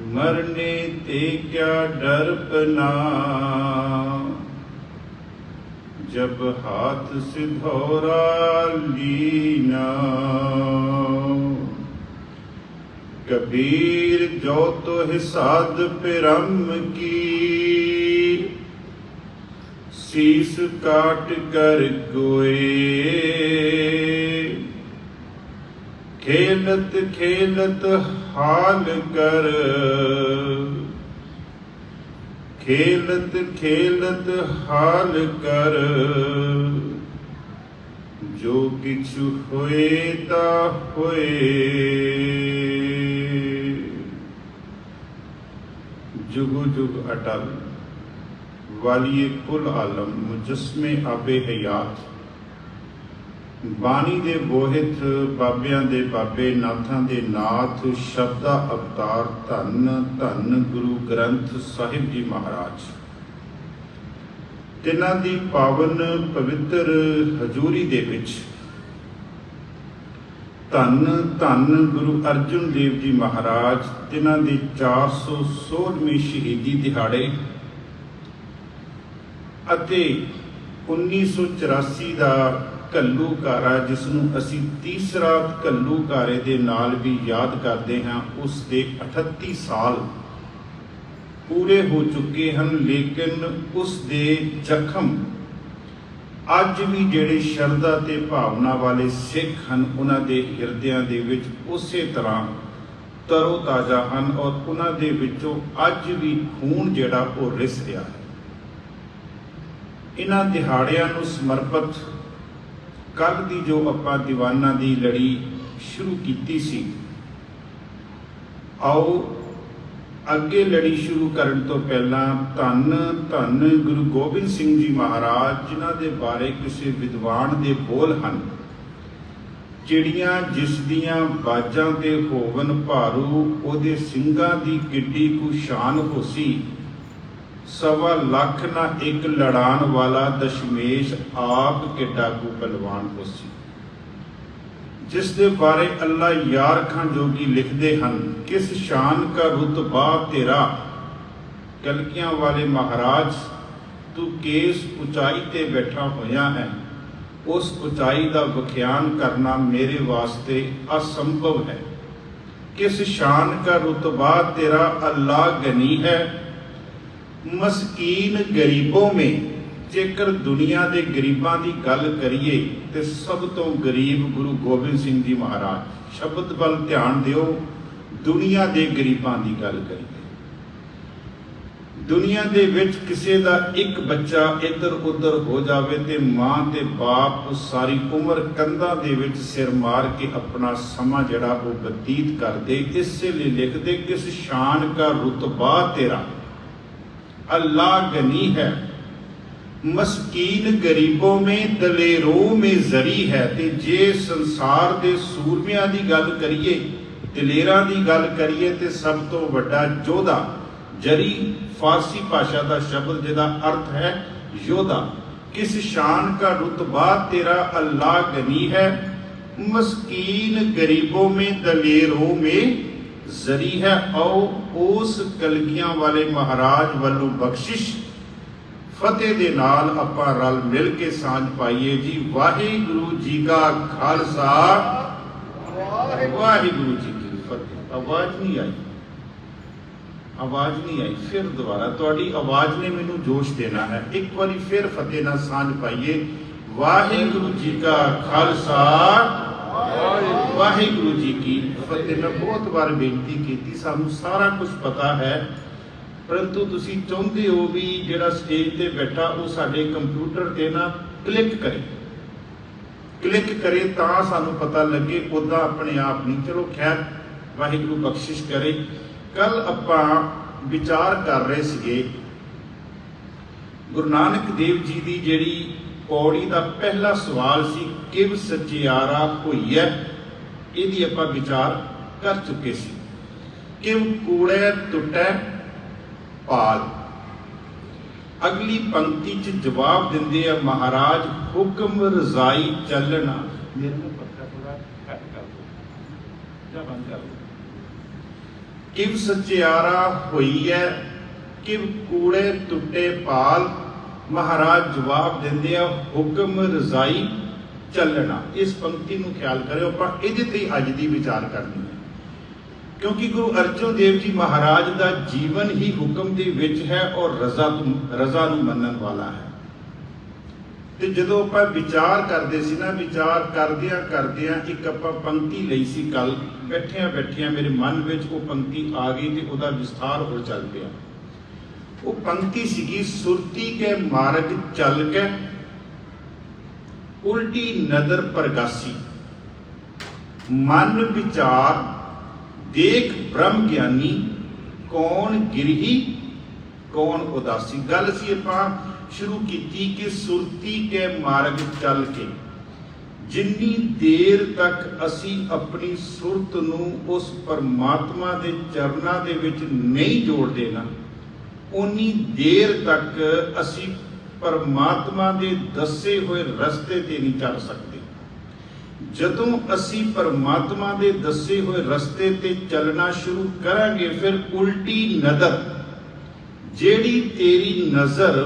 मरने ते क्या डर पना, जब हाथ सिधौरा लीना। कबीर जो तो हिसाद पिरम की, शीस काट कर गोए। खेलत खेलत हाल कर, खेलत खेलत हाल कर। जो किछु होए ता होए। जुग जुग अटल वालिए कुल आलम मुजस्मे आबे हयात। बाणी दे बोहित बाबियां दे बाबे नाथां दे नाथ शब्दा अवतार धन धन गुरु ग्रंथ साहिब जी महाराज। तिन्हां दी पावन पवित्र हजूरी दे विच धन धन गुरु अर्जुन देव जी महाराज तिन्हां दी 416वीं शहीदी दिहाड़े ਅਤੇ 1984 ਦਾ ਘੱਲੂਘਾਰਾ, ਜਿਸ ਨੂੰ ਅਸੀਂ ਤੀਸਰਾ ਘੱਲੂਘਾਰੇ ਦੇ ਨਾਲ ਵੀ ਯਾਦ ਕਰਦੇ ਹਾਂ, ਉਸ ਦੇ 38 ਸਾਲ ਪੂਰੇ ਹੋ ਚੁੱਕੇ ਹਨ। ਲੇਕਿਨ ਉਸ ਦੇ ਜ਼ਖਮ ਅੱਜ ਵੀ ਜਿਹੜੇ ਸ਼ਰਧਾ ਤੇ ਭਾਵਨਾ ਵਾਲੇ ਸਿੱਖ ਹਨ, ਉਹਨਾਂ ਦੇ ਹਿਰਦਿਆਂ ਦੇ ਵਿੱਚ ਉਸੇ ਤਰ੍ਹਾਂ ਤਰੋ ਤਾਜ਼ਾ ਹਨ ਔਰ ਉਹਨਾਂ ਦੇ ਵਿੱਚੋਂ ਅੱਜ ਵੀ ਖੂਨ ਜਿਹੜਾ ਉਹ ਰਿਸ ਰਿਹਾ ਹੈ। ਇਹਨਾਂ ਦਿਹਾੜਿਆਂ ਨੂੰ ਸਮਰਪਿਤ ਕੱਲ੍ਹ ਦੀ ਜੋ ਆਪਾਂ ਦੀਵਾਨਾਂ ਦੀ ਲੜੀ ਸ਼ੁਰੂ ਕੀਤੀ ਸੀ, ਆਓ ਅੱਗੇ ਲੜੀ ਸ਼ੁਰੂ ਕਰਨ ਤੋਂ ਪਹਿਲਾਂ ਧੰਨ ਧੰਨ ਗੁਰੂ ਗੋਬਿੰਦ ਸਿੰਘ ਜੀ ਮਹਾਰਾਜ, ਜਿਨ੍ਹਾਂ ਦੇ ਬਾਰੇ ਕਿਸੇ ਵਿਦਵਾਨ ਦੇ ਬੋਲ ਹਨ, ਚਿੜੀਆਂ ਜਿਸ ਦੀਆਂ ਬਾਜਾਂ ਤੇ ਹੋਵਨ ਭਾਰੂ, ਉਹਦੇ ਸਿੰਘਾਂ ਦੀ ਕਿੱਡੀ ਕੁ ਸ਼ਾਨ ਹੋਸੀ। 1.25 ਲੱਖ ਨਾ ਇੱਕ ਲੜਾਨ ਵਾਲਾ ਦਸ਼ਮੇਸ਼, ਆਪ ਕਿੱਡਾ ਕੁ ਬਲਵਾਨ ਹੋਸੀ। ਜਿਸ ਦੇ ਬਾਰੇ ਅੱਲਾ ਯਾਰ ਖਾਂ ਜੋਗੀ ਲਿਖਦੇ ਹਨ, ਕਿਸ ਸ਼ਾਨ ਕਾ ਰੁਤਬਾ ਤੇਰਾ। ਕਲਕੀਆਂ ਵਾਲੇ ਮਹਾਰਾਜ, ਤੂੰ ਕਿਸ ਉਚਾਈ ਤੇ ਬੈਠਾ ਹੋਇਆ ਹੈ, ਉਸ ਉਚਾਈ ਦਾ ਵਿਖਿਆਨ ਕਰਨਾ ਮੇਰੇ ਵਾਸਤੇ ਅਸੰਭਵ ਹੈ। ਕਿਸ ਸ਼ਾਨ ਕਾ ਰੁਤਬਾ ਤੇਰਾ, ਅੱਲਾ ਗਨੀ ਹੈ। ਮਸਕੀਨ ਗਰੀਬੋਂ ਮੇਂ, ਜੇਕਰ ਦੁਨੀਆ ਦੇ ਗਰੀਬਾਂ ਦੀ ਗੱਲ ਕਰੀਏ ਤੇ ਸਭ ਤੋਂ ਗਰੀਬ ਗੁਰੂ ਗੋਬਿੰਦ ਸਿੰਘ ਜੀ ਮਹਾਰਾਜ। ਸ਼ਬਦ ਵੱਲ ਧਿਆਨ ਦਿਓ, ਦੁਨੀਆ ਦੇ ਗਰੀਬਾਂ ਦੀ ਗੱਲ ਕਰੀਏ। ਦੁਨੀਆ ਦੇ ਵਿੱਚ ਕਿਸੇ ਦਾ ਇੱਕ ਬੱਚਾ ਇੱਧਰ ਉੱਧਰ ਹੋ ਜਾਵੇ ਤੇ ਮਾਂ ਤੇ ਬਾਪ ਸਾਰੀ ਉਮਰ ਕੰਧਾਂ ਦੇ ਵਿੱਚ ਸਿਰ ਮਾਰ ਕੇ ਆਪਣਾ ਸਮਾਂ ਜਿਹੜਾ ਉਹ ਬਤੀਤ ਕਰਦੇ। ਇਸੇ ਲਈ ਲਿਖਦੇ, ਕਿਸ ਸ਼ਾਨ ਕਾ ਰੁਤਬਾ ਤੇਰਾ, अल्लाह गनी है। मस्कीन गरीबों में दलेरों में जरी है। ते जे संसार दे सूरमियां दी गल करिए, दलेरां दी गल करिए, ते सब तो वड्डा योधा। जरी फारसी भाषा का शब्द जिहदा अर्थ है योधा। किस शान का रुतबा तेरा, अल्लाह गनी है। मस्कीन गरीबों में दलेरों में जरी है। आओ उस कलगियां वाले महाराज वालों बख्शिश फतेह दे नाल आपां रल मिल के सांझ पाइए जी। वाहिगुरु जी का खालसा, वाहिगुरु जी की फतेह। आवाज नहीं आई, आवाज नहीं आई। फिर दोबारा तुहाडी आवाज ने मैनू जोश देना है। एक बारी फिर फतेह नाल सांझ पाइए। वाहिगुरु जी का खालसा, वाहिगुरु जी की फतेह। मैं बहुत बार बेनती की, सानू सारा कुछ पता है, परंतु तुसी चाहुंदे हो भी जिहड़ा स्टेज ते बैठा वो साडे कंप्यूटर ते ना क्लिक करे तां सानू पता लगे, उदा अपने आप नहीं। चलो खैर, वाहिगुरु बख्शिश करे। कल आपां विचार कर रहे सीगे गुरु नानक देव जी की जिहड़ी पौड़ी का पहला सवाल सी, किव सचियारा होई है, इहदी आपां विचार कर चुके सी। किव कूड़े टुटै पाल। अगली पंक्ति च जवाब दिंदे आ महाराज हुक्म रजाई चलना। मेरे में पक्का थोड़ा घट कर दो या बंद कर दो। किव सचियारा होई है किव कूड़े टुटे पाल। महाराज जवाब दिंदे आ हुक्म रजाई चलना। इस पंक्ति नूं ख्याल करियो, पर इहदे ते अज दी विचार करनी है, क्योंकि गुरु अर्जन देव जी महाराज का जीवन ही हुक्म दे विच है और रजा नूं मनण वाला है। ते जदों आपां विचार करदे सी ना, विचार करदियां करदियां एक आपां पंक्ति लई सी कल, बैठियां बैठियां मेरे मन विच वो पंक्ति आ गई ते उहदा विस्तार हो चल पिया। वो पंक्ति सीगी सुरती के मार्ग चल के उल्टी नदर परगासी। मन विचार देख ब्रह्म ज्ञानी कौन गिरही कौन उदासी। गल सी आपां शुरू की कि सुरती के मार्ग चल के जिन्नी देर तक असी अपनी सुरत नूं उस परमात्मा दे चरनां दे विच नहीं जोड़दे ना, उन्नी देर तक असी परमात्मा दे दसे हुए रस्ते ते नहीं चल सकते। जदों असी परमात्मा दे दसे हुए रस्ते ते चलना शुरू करांगे, फिर उल्टी नदर जेड़ी तेरी नजर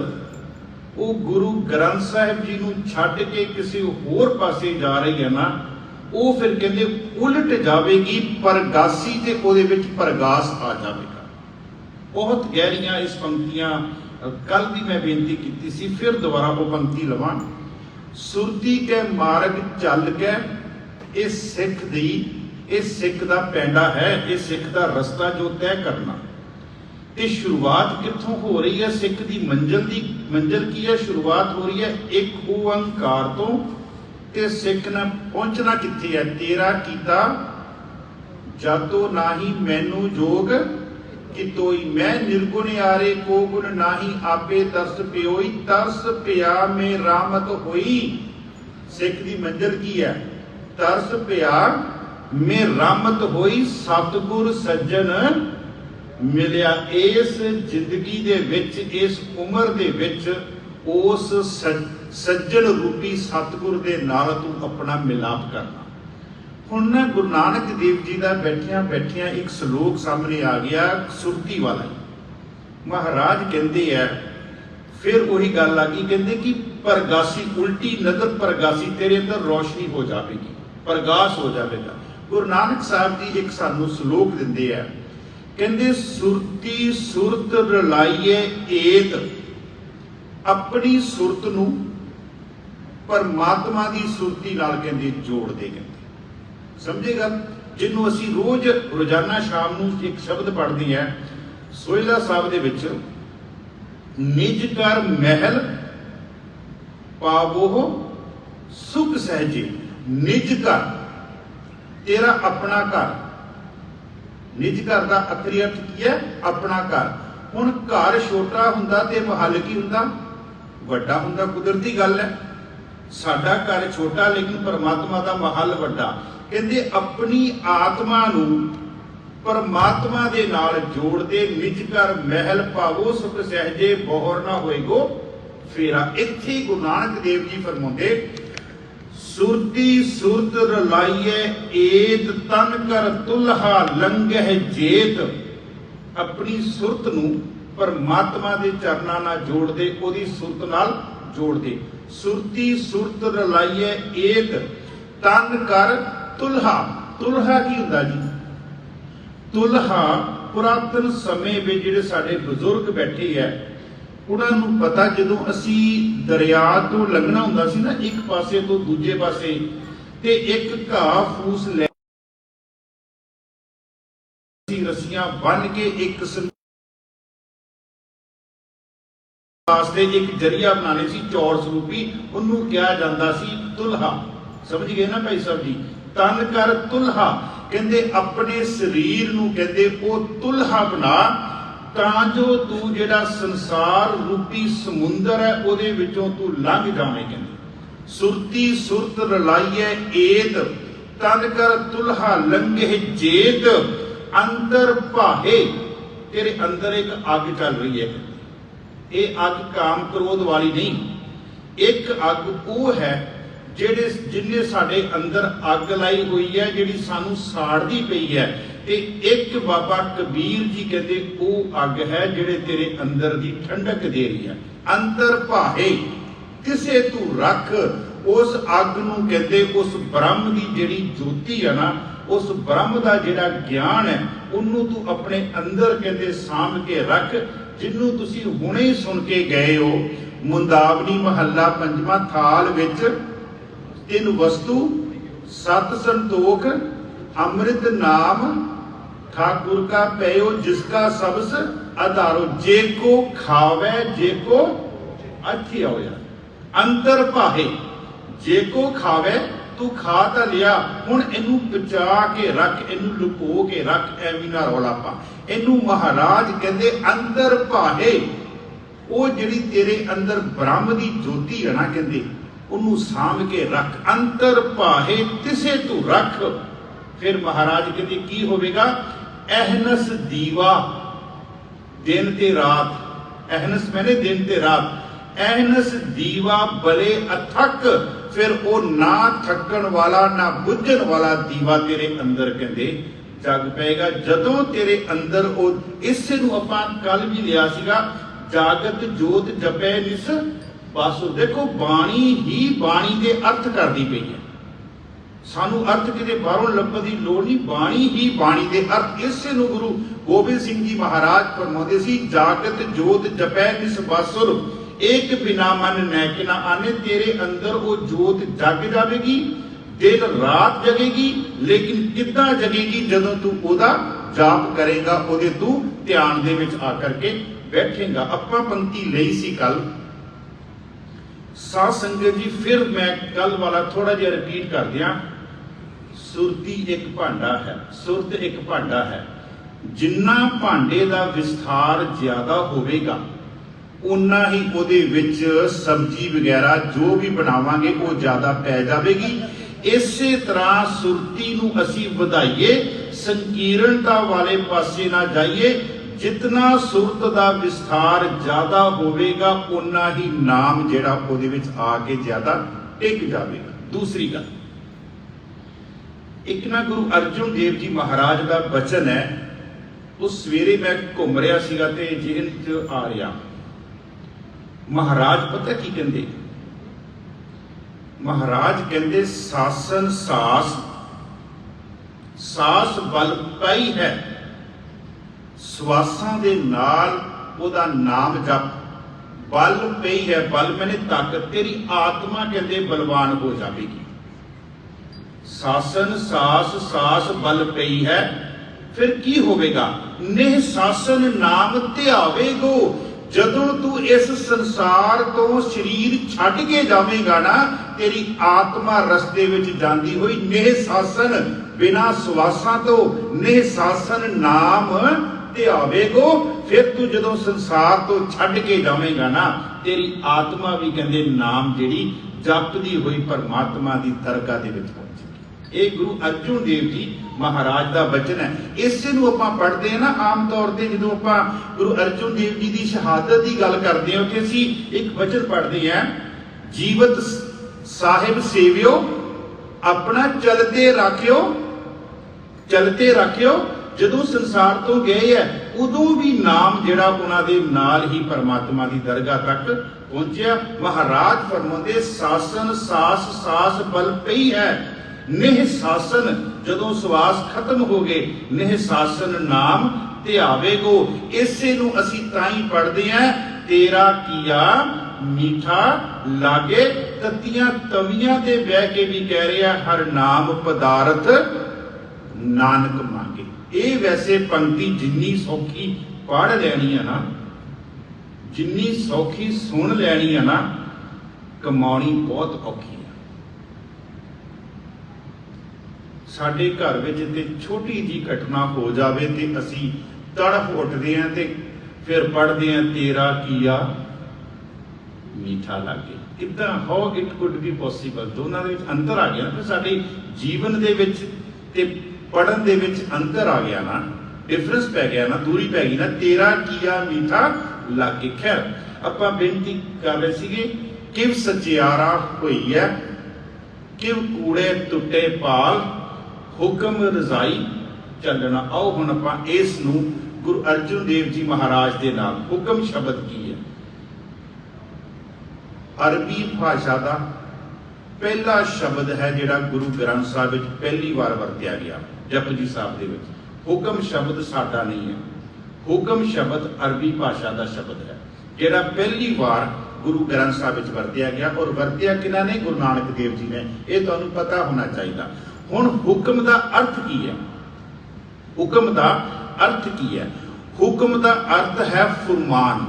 वो गुरु ग्रंथ साहिब जी नूं छड्ड के किसी होर पासे जा रही है ना, वो फिर कहंदे उलट जावेगी परगासी ते ओहदे विच परगास आ जावेगा। बहुत गहरियां इस पंक्तियां कल भी मैं बेनती की सी, फिर दोबारा वो पंक्ति लवां। सुरती के मार्ग चल के इस सिख दी इस सिख दा पैंडा है, इस सिख दा रस्ता जो तय करना। ते शुरुआत कित्थों हो रही है? सिख दी मंजिल की है? शुरुआत हो रही है एक ओंकार तो। ते सिख ने पहुंचना कित्थे है? तेरा कीता जातो नाही मैनू जोग कितोई। मैं निर्गुण यारे को गुण नाही आपे तरस प्योई। तरस पिया में रामत होई। सिख दी मंजिल की है? तरस पिया में रामत होई। सतगुर सज्जन मिलिया। इस जिंदगी दे विच इस उम्र दे विच उस सज्जन रूपी सतगुर दे नाल तू अपना मिलाप करना। हुण ना गुरु नानक देव जी का बैठिया बैठिया एक सलोक सामने आ गया सुरती वाला। महाराज कहते हैं, फिर वही गल आ गई, कहते कि परगासी उल्टी नजर परगासी तेरे अंदर रोशनी हो जाएगी, परगास हो जाएगा। गुरु नानक साहब जी एक सानू सलोक दिंदे है, कहते सुरती सुरत रलाइए एत। अपनी सुरत नूं परमात्मा दी सुरती नाल कहते जोड़ दे। कहते समझेगा जिन्हों असी रोज रोजाना शाम नूं एक शब्द पढ़ते हैं सोहिला साहब दे विच, निज कर महल पावो सुख सहजे। निज घर तेरा अपना घर। निज घर का आखिरी अर्थ की है? अपना घर। हुण घर छोटा हुंदा ते महल की हुंदा? वड्डा हुंदा। कुदरती गल है, साडा घर छोटा लेकिन परमात्मा का महल वड्डा। कहंदे अपनी आत्मा नूं परमात्मा दे नाल जोड़ दे। निज घर महल पावो सुख सहजे बोहर ना होएगो फेरा। इत्थे गुरु नानक देव जी फरमाउंदे सुरती सुरत रलाइए एत तन कर तुल्हा लंघह जेत। अपनी सुरत नूं परमात्मा दे चरनां नाल जोड़ दे, ओदी सुरत नाल जोड़ दे। सुरती सुरत रलाइए एत तन कर तुल्हा। तुल्हा की हुंदा जी? तुल्हा पुरातन समय में जिहड़े साडे बजुर्ग बैठे है उन्होंने पता, जदों असी दरिया तो लंघना हुंदा सी ना एक पासे तो दूजे पासे, ते एक घाह फूस ले रस्सियां बन के एक वास्ते एक जरिया बनाने सी चौरस रूपी, उन्होंने कहा जाता सी तुल्हा। समझ गए ना भाई साहब जी? तन कर तुल्हा कहते अपने शरीर नूं कहते वो तुल्हा बना, तां जो तू जिहड़ा संसार रूपी समुंदर है उहदे विचों तू लंघ जावें। कहंदे सुरती सुरत रलाइए एत तन कर तुल्हा लंघे जेत। अंदर भाहे तेरे अंदर एक अग चल रही है। ये अग काम क्रोध वाली नहीं, एक अग वो है ਜਿਹੜੇ जिन्हें साडे अंदर अग लाई हुई है जिहड़ी सानू साड़दी पई है। ते एक बाबा कबीर जी कहते वो अग है जिहड़े तेरे अंदर दी ठंडक दे रही है। अंतर भाहे किसे तू रख, उस अग नू कहते उस ब्रह्म की जिहड़ी ज्योति है ना, उस ब्रह्म का जिहड़ा ज्ञान है उन्नू तू अपने अंदर कहते सांभ के रख, जिन्नू तुसी हुणे ही सुन के गए हो। मुंदावनी महला पंजवा थाल विच तीन वस्तु सत संतोख अमृत नाम ठाकुर का पयो जिसका सबस आधारो, जे को खावे जे को अच्छी होया। अंतर भाहे जे को खावे तू खा तो लिया, हुण इनू बचा के रख, इनू लुको के रख, एवी ना रौला पा। इनू महाराज कहते अंतर भाहे, वो जिहड़ी तेरे अंदर ब्रह्म की ज्योति है ना कहते उन्होंने सांभ के रख। अंतर भाहे तिसे तू रख। फिर महाराज कहते की होवेगा, अहनस दीवा दिन ते रात, अहनस मैंने दिन ते रात, अहनस दीवा बले अथक, फिर वो ना थकन वाला ना बुझन वाला दीवा तेरे अंदर कहते जग पेगा। जदों तेरे अंदर वो इस नूं आपां कल भी लिया सीगा, जागत जोत जपै निस बस। देखो बाणी ही बाणी के अर्थ करती पई है, सानू अर्थ किते बाहरों लभण की लोड़ नहीं, बाणी ही बाणी के अर्थ। इसे नूं गुरु गोबिंद सिंह जी महाराज फरमाउंदे सी, जागत जोत जपै निस बासुर, एक बिना मन नैक ना आने। तेरे अंदर वो जोत जग जाएगी, दिन रात जगेगी, लेकिन किद्दां जगेगी जदों तू ओदा जाप करेगा, ओदे तू ध्यान दे विच आकर के बैठेगा। आपां पंक्ति लई सी कल साध संगत जी, फिर मैं कल वाला थोड़ा जिहा रिपीट कर दिया। सुरती एक भांडा है, सुरत एक भांडा है, जिन्ना भांडे का विस्तार ज्यादा होवेगा उन्ना ही उहदे विच सब्जी वगैरह जो भी बनावांगे वो ज्यादा पै जाएगी। इसे तरह सुरती नूं असीं वधाइए, संकीर्णता वाले पासे ना जाइए। जितना सुरत का विस्तार ज्यादा होवेगा उन्ना ही नाम जिहड़ा उहदे विच आके ज्यादा टिक जाएगा। दूसरी गल, एक ना गुरु अर्जुन देव जी महाराज का बचन है, उस सवेरे मैं घूम रहा सीगा ते जेहन च आ रहा। महाराज पता की कहंदे, महाराज कहंदे सासन सास, सास बल पाई है, सवासां दे नाल ओदा नाम जप, बल पई है, बल मैंने ताकत, तेरी आत्मा कहते बलवान हो जाएगी। सासन सास, सास बल पई है, फिर की होवेगा, निह सासन नाम ध्यावेगो। जदों तू इस संसार तो शरीर छड्ड के जावेगा ना, तेरी आत्मा रस्ते विच जांदी होई निह सासन, बिना सवासां तो निह सासन नाम ध्यावेगो। फिर तू जदों संसार तो छड्ड के जावेगा ना, तेरी आत्मा भी कहंदे नाम जिहड़ी जपदी हुई परमात्मा दी दरगाह दे विच पहुंचेगी। ये गुरु अर्जुन देव जी महाराज का बचन है। इसे नूं आपां पढ़दे हैं ना, आम तौर पर जदों आपां गुरु अर्जुन देव जी की शहादत की गल करते हैं, तो असीं एक वचन पढ़ते हैं, जीवत साहिब सेवियो अपना चलते रखियो, चलते रखियो। जदों संसार तो गए है उदों भी नाम जिहड़ा उन्हां दे नाल ही परमात्मा की दरगाह तक पहुंचिया। महाराज फरमाउंदे सासन सास, सास बल पई है, निह सासन, जदों सवास खत्म हो गए, निह सासन नाम ध्यावेगो। इसे नूं असीं ताईं पढ़दे हैं, तेरा किया मीठा लागे, तत्तियां तवियां ते बह के भी कह रहा हर नाम पदार्थ नानक मांगे। ये वैसे पंक्ति जिन्नी सौखी पढ़ लैनी है ना, जिन्नी सौखी सुन लैनी है ना, कमाउणी बहुत औखी है। साडे घर विच ते छोटी जी घटना हो जावे ते असीं तड़फ उठदे हैं ते फिर पढ़दे हैं तेरा किया मीठा लागे। किद्दां, how it could be possible. दोनों दे विच अंतर आ गया ना, फिर साडे जीवन दे विच ते पढ़न दे विच अंतर आ गया ना, डिफरेंस पै गया ना, दूरी पै गई ना। तेरा किया मीठा लागे। खैर ਆਪਾਂ ਬੇਨਤੀ ਕਰ ਰਹੇ ਸੀਗੇ, ਕਿਵ ਸਚਿਆਰਾ ਹੋਈ ਹੈ, ਕਿਵ ਕੂੜੇ ਟੁੱਟੇ ਪਾਲ, ਹੁਕਮ ਰਜ਼ਾਈ ਚੱਲਣਾ। ਆਓ ਹੁਣ ਆਪਾਂ ਇਸ ਨੂੰ ਗੁਰੂ ਅਰਜਨ ਦੇਵ ਜੀ ਮਹਾਰਾਜ ਦੇ ਨਾਲ, ਹੁਕਮ ਸ਼ਬਦ ਕੀ ਹੈ? ਅਰਬੀ ਭਾਸ਼ਾ ਦਾ ਪਹਿਲਾ ਸ਼ਬਦ ਹੈ ਜਿਹੜਾ ਗੁਰੂ ਗ੍ਰੰਥ ਸਾਹਿਬ ਵਿੱਚ ਪਹਿਲੀ ਵਾਰ ਵਰਤਿਆ ਗਿਆ, ਜਪਜੀ ਸਾਹਿਬ ਦੇ ਵਿੱਚ। ਹੁਕਮ ਸ਼ਬਦ ਸਾਡਾ ਨਹੀਂ ਹੈ, ਹੁਕਮ ਸ਼ਬਦ ਅਰਬੀ ਭਾਸ਼ਾ ਦਾ ਸ਼ਬਦ ਹੈ ਜਿਹੜਾ ਪਹਿਲੀ ਵਾਰ ਗੁਰੂ ਗ੍ਰੰਥ ਸਾਹਿਬ ਵਿੱਚ ਵਰਤਿਆ ਗਿਆ। ਔਰ ਵਰਤਿਆ ਕਿਹਨਾਂ ਨੇ? ਗੁਰੂ ਨਾਨਕ ਦੇਵ ਜੀ ਨੇ। ਇਹ ਤੁਹਾਨੂੰ ਪਤਾ ਹੋਣਾ ਚਾਹੀਦਾ। ਹੁਣ ਹੁਕਮ ਦਾ ਅਰਥ ਕੀ ਹੈ? ਹੁਕਮ ਦਾ ਅਰਥ ਕੀ ਹੈ? ਹੁਕਮ ਦਾ ਅਰਥ ਹੈ ਫੁਰਮਾਨ,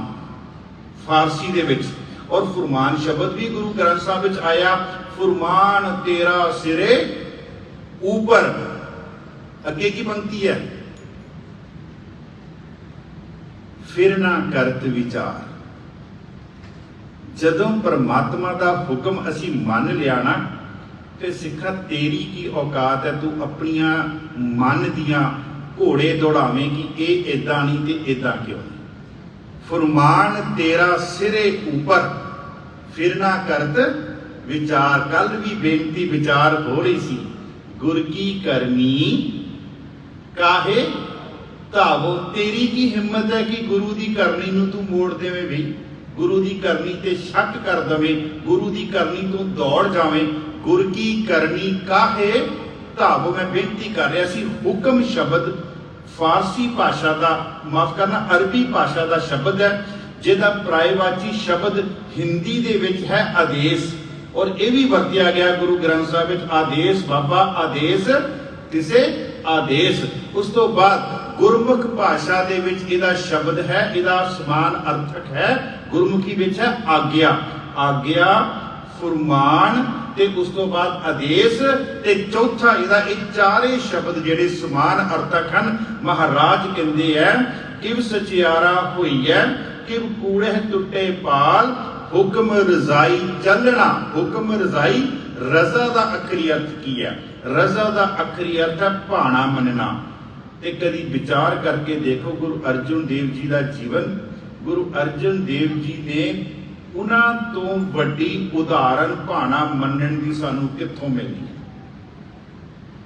ਫਾਰਸੀ ਦੇ ਵਿੱਚ। ਔਰ ਫੁਰਮਾਨ ਸ਼ਬਦ ਵੀ ਗੁਰੂ ਗ੍ਰੰਥ ਸਾਹਿਬ ਵਿੱਚ ਆਇਆ, ਫੁਰਮਾਨ ਤੇਰਾ ਸਿਰੇ ਉੱਪਰ। ਅੱਗੇ ਕੀ ਪੰਕਤੀ ਹੈ? ਫਿਰ ਨਾ ਕਰਤ ਵਿਚਾਰ। ਜਦੋਂ ਪਰਮਾਤਮਾ ਦਾ ਹੁਕਮ ਅਸੀਂ ਮੰਨ ਲਿਆ ਨਾ, ਤੇ ਸਿੱਖਾ ਤੇਰੀ ਕੀ ਔਕਾਤ ਹੈ, ਤੂੰ ਆਪਣੀਆਂ ਮਨ ਦੀਆਂ ਘੋੜੇ ਦੌੜਾਵੇਂ ਕਿ ਇਹ ਇਦਾਂ ਨਹੀਂ ਤੇ ਇਦਾਂ ਕਿਉਂ ਨਹੀਂ। ਫੁਰਮਾਨ ਤੇਰਾ ਸਿਰੇ ਉੱਪਰ, ਫਿਰ ਨਾ ਕਰਤ ਵਿਚਾਰ। ਕੱਲ ਵੀ ਬੇਨਤੀ ਵਿਚਾਰ ਹੋ ਰਹੀ ਸੀ, ਗੁਰ ਕੀ ਕਰਨੀ ਕਾਹੇ ਧਾਵੋ। ਤੇਰੀ ਕੀ ਹਿੰਮਤ ਹੈ ਕਿ ਗੁਰੂ ਦੀ ਕਰਨੀ ਨੂੰ ਤੂੰ ਮੋੜ ਦੇਵੇਂ ਬਈ, ਗੁਰੂ ਦੀ ਕਰਨੀ ਤੇ ਸ਼ੱਕ ਕਰ ਦਵੇਂ, ਗੁਰੂ ਦੀ ਕਰਨੀ ਤੋਂ ਦੌੜ ਜਾਵੇਂ। ਗੁਰ ਕੀ ਕਰਨੀ ਕਾਹੇ ਧਾਵੋ। ਮੈਂ ਬੇਨਤੀ ਕਰ ਰਿਹਾ ਸੀ, ਹੁਕਮ ਸ਼ਬਦ ਫਾਰਸੀ ਭਾਸ਼ਾ ਦਾ, ਮਾਫ ਕਰਨਾ ਅਰਬੀ ਭਾਸ਼ਾ ਦਾ ਸ਼ਬਦ ਹੈ, ਜਿਹਦਾ ਪਰਾਇਵਾਚੀ ਸ਼ਬਦ ਹਿੰਦੀ ਦੇ ਵਿੱਚ ਹੈ ਆਦੇਸ਼। ਔਰ ਇਹ ਵੀ ਵਰਤਿਆ ਗਿਆ ਗੁਰੂ ਗ੍ਰੰਥ ਸਾਹਿਬ ਵਿੱਚ, ਆਦੇਸ਼ ਬਾਬਾ ਆਦੇਸ਼ ਕਿਸੇ ਆਦੇਸ਼। ਉਸ ਤੋਂ ਬਾਅਦ ਗੁਰਮੁਖ ਭਾਸ਼ਾ ਦੇ ਵਿੱਚ ਇਹਦਾ ਸ਼ਬਦ ਹੈ, ਇਹਦਾ ਸਮਾਨ ਅਰਥਕ ਹੈ ਗੁਰਮੁਖੀ ਵਿੱਚ ਹੈ ਆਗਿਆ। ਆਗਿਆ, ਫੁਰਮਾਨ ਤੇ ਉਸ ਤੋਂ ਬਾਅਦ ਆਦੇਸ਼ ਤੇ ਚੌਥਾ ਇਹਦਾ। ਇਹ ਚਾਰੇ ਸ਼ਬਦ ਜਿਹੜੇ ਸਮਾਨ ਅਰਥਕ ਹਨ। ਮਹਾਰਾਜ ਕਹਿੰਦੇ ਹੈ, ਕਿਵ ਸਚਿਆਰਾ ਹੋਈ ਹੈ, ਕਿਵ ਕੂੜੇ ਟੁੱਟੇ ਪਾਲ, ਹੁਕਮ ਰਜ਼ਾਈ ਚੱਲਣਾ। ਹੁਕਮ ਰਜ਼ਾਈ, ਰਜ਼ਾ ਦਾ ਅਖਰੀ ਅਰਥ ਕੀ ਹੈ? ਰਜ਼ਾ ਦਾ ਅਖਰੀ ਅਰਥ ਹੈ ਭਾਣਾ ਮੰਨਣਾ। ਤੇ ਕਦੀ ਵਿਚਾਰ ਕਰਕੇ ਦੇਖੋ ਗੁਰੂ ਅਰਜਨ ਦੇਵ ਜੀ ਦਾ ਜੀਵਨ। ਗੁਰੂ ਅਰਜਨ ਦੇਵ ਜੀ ਨੇ ਉਹਨਾਂ ਤੋਂ ਵੱਡੀ ਉਦਾਹਰਨ ਭਾਣਾ ਮੰਨਣ ਦੀ ਸਾਨੂੰ ਕਿੱਥੋਂ ਮਿਲਦੀ ਹੈ?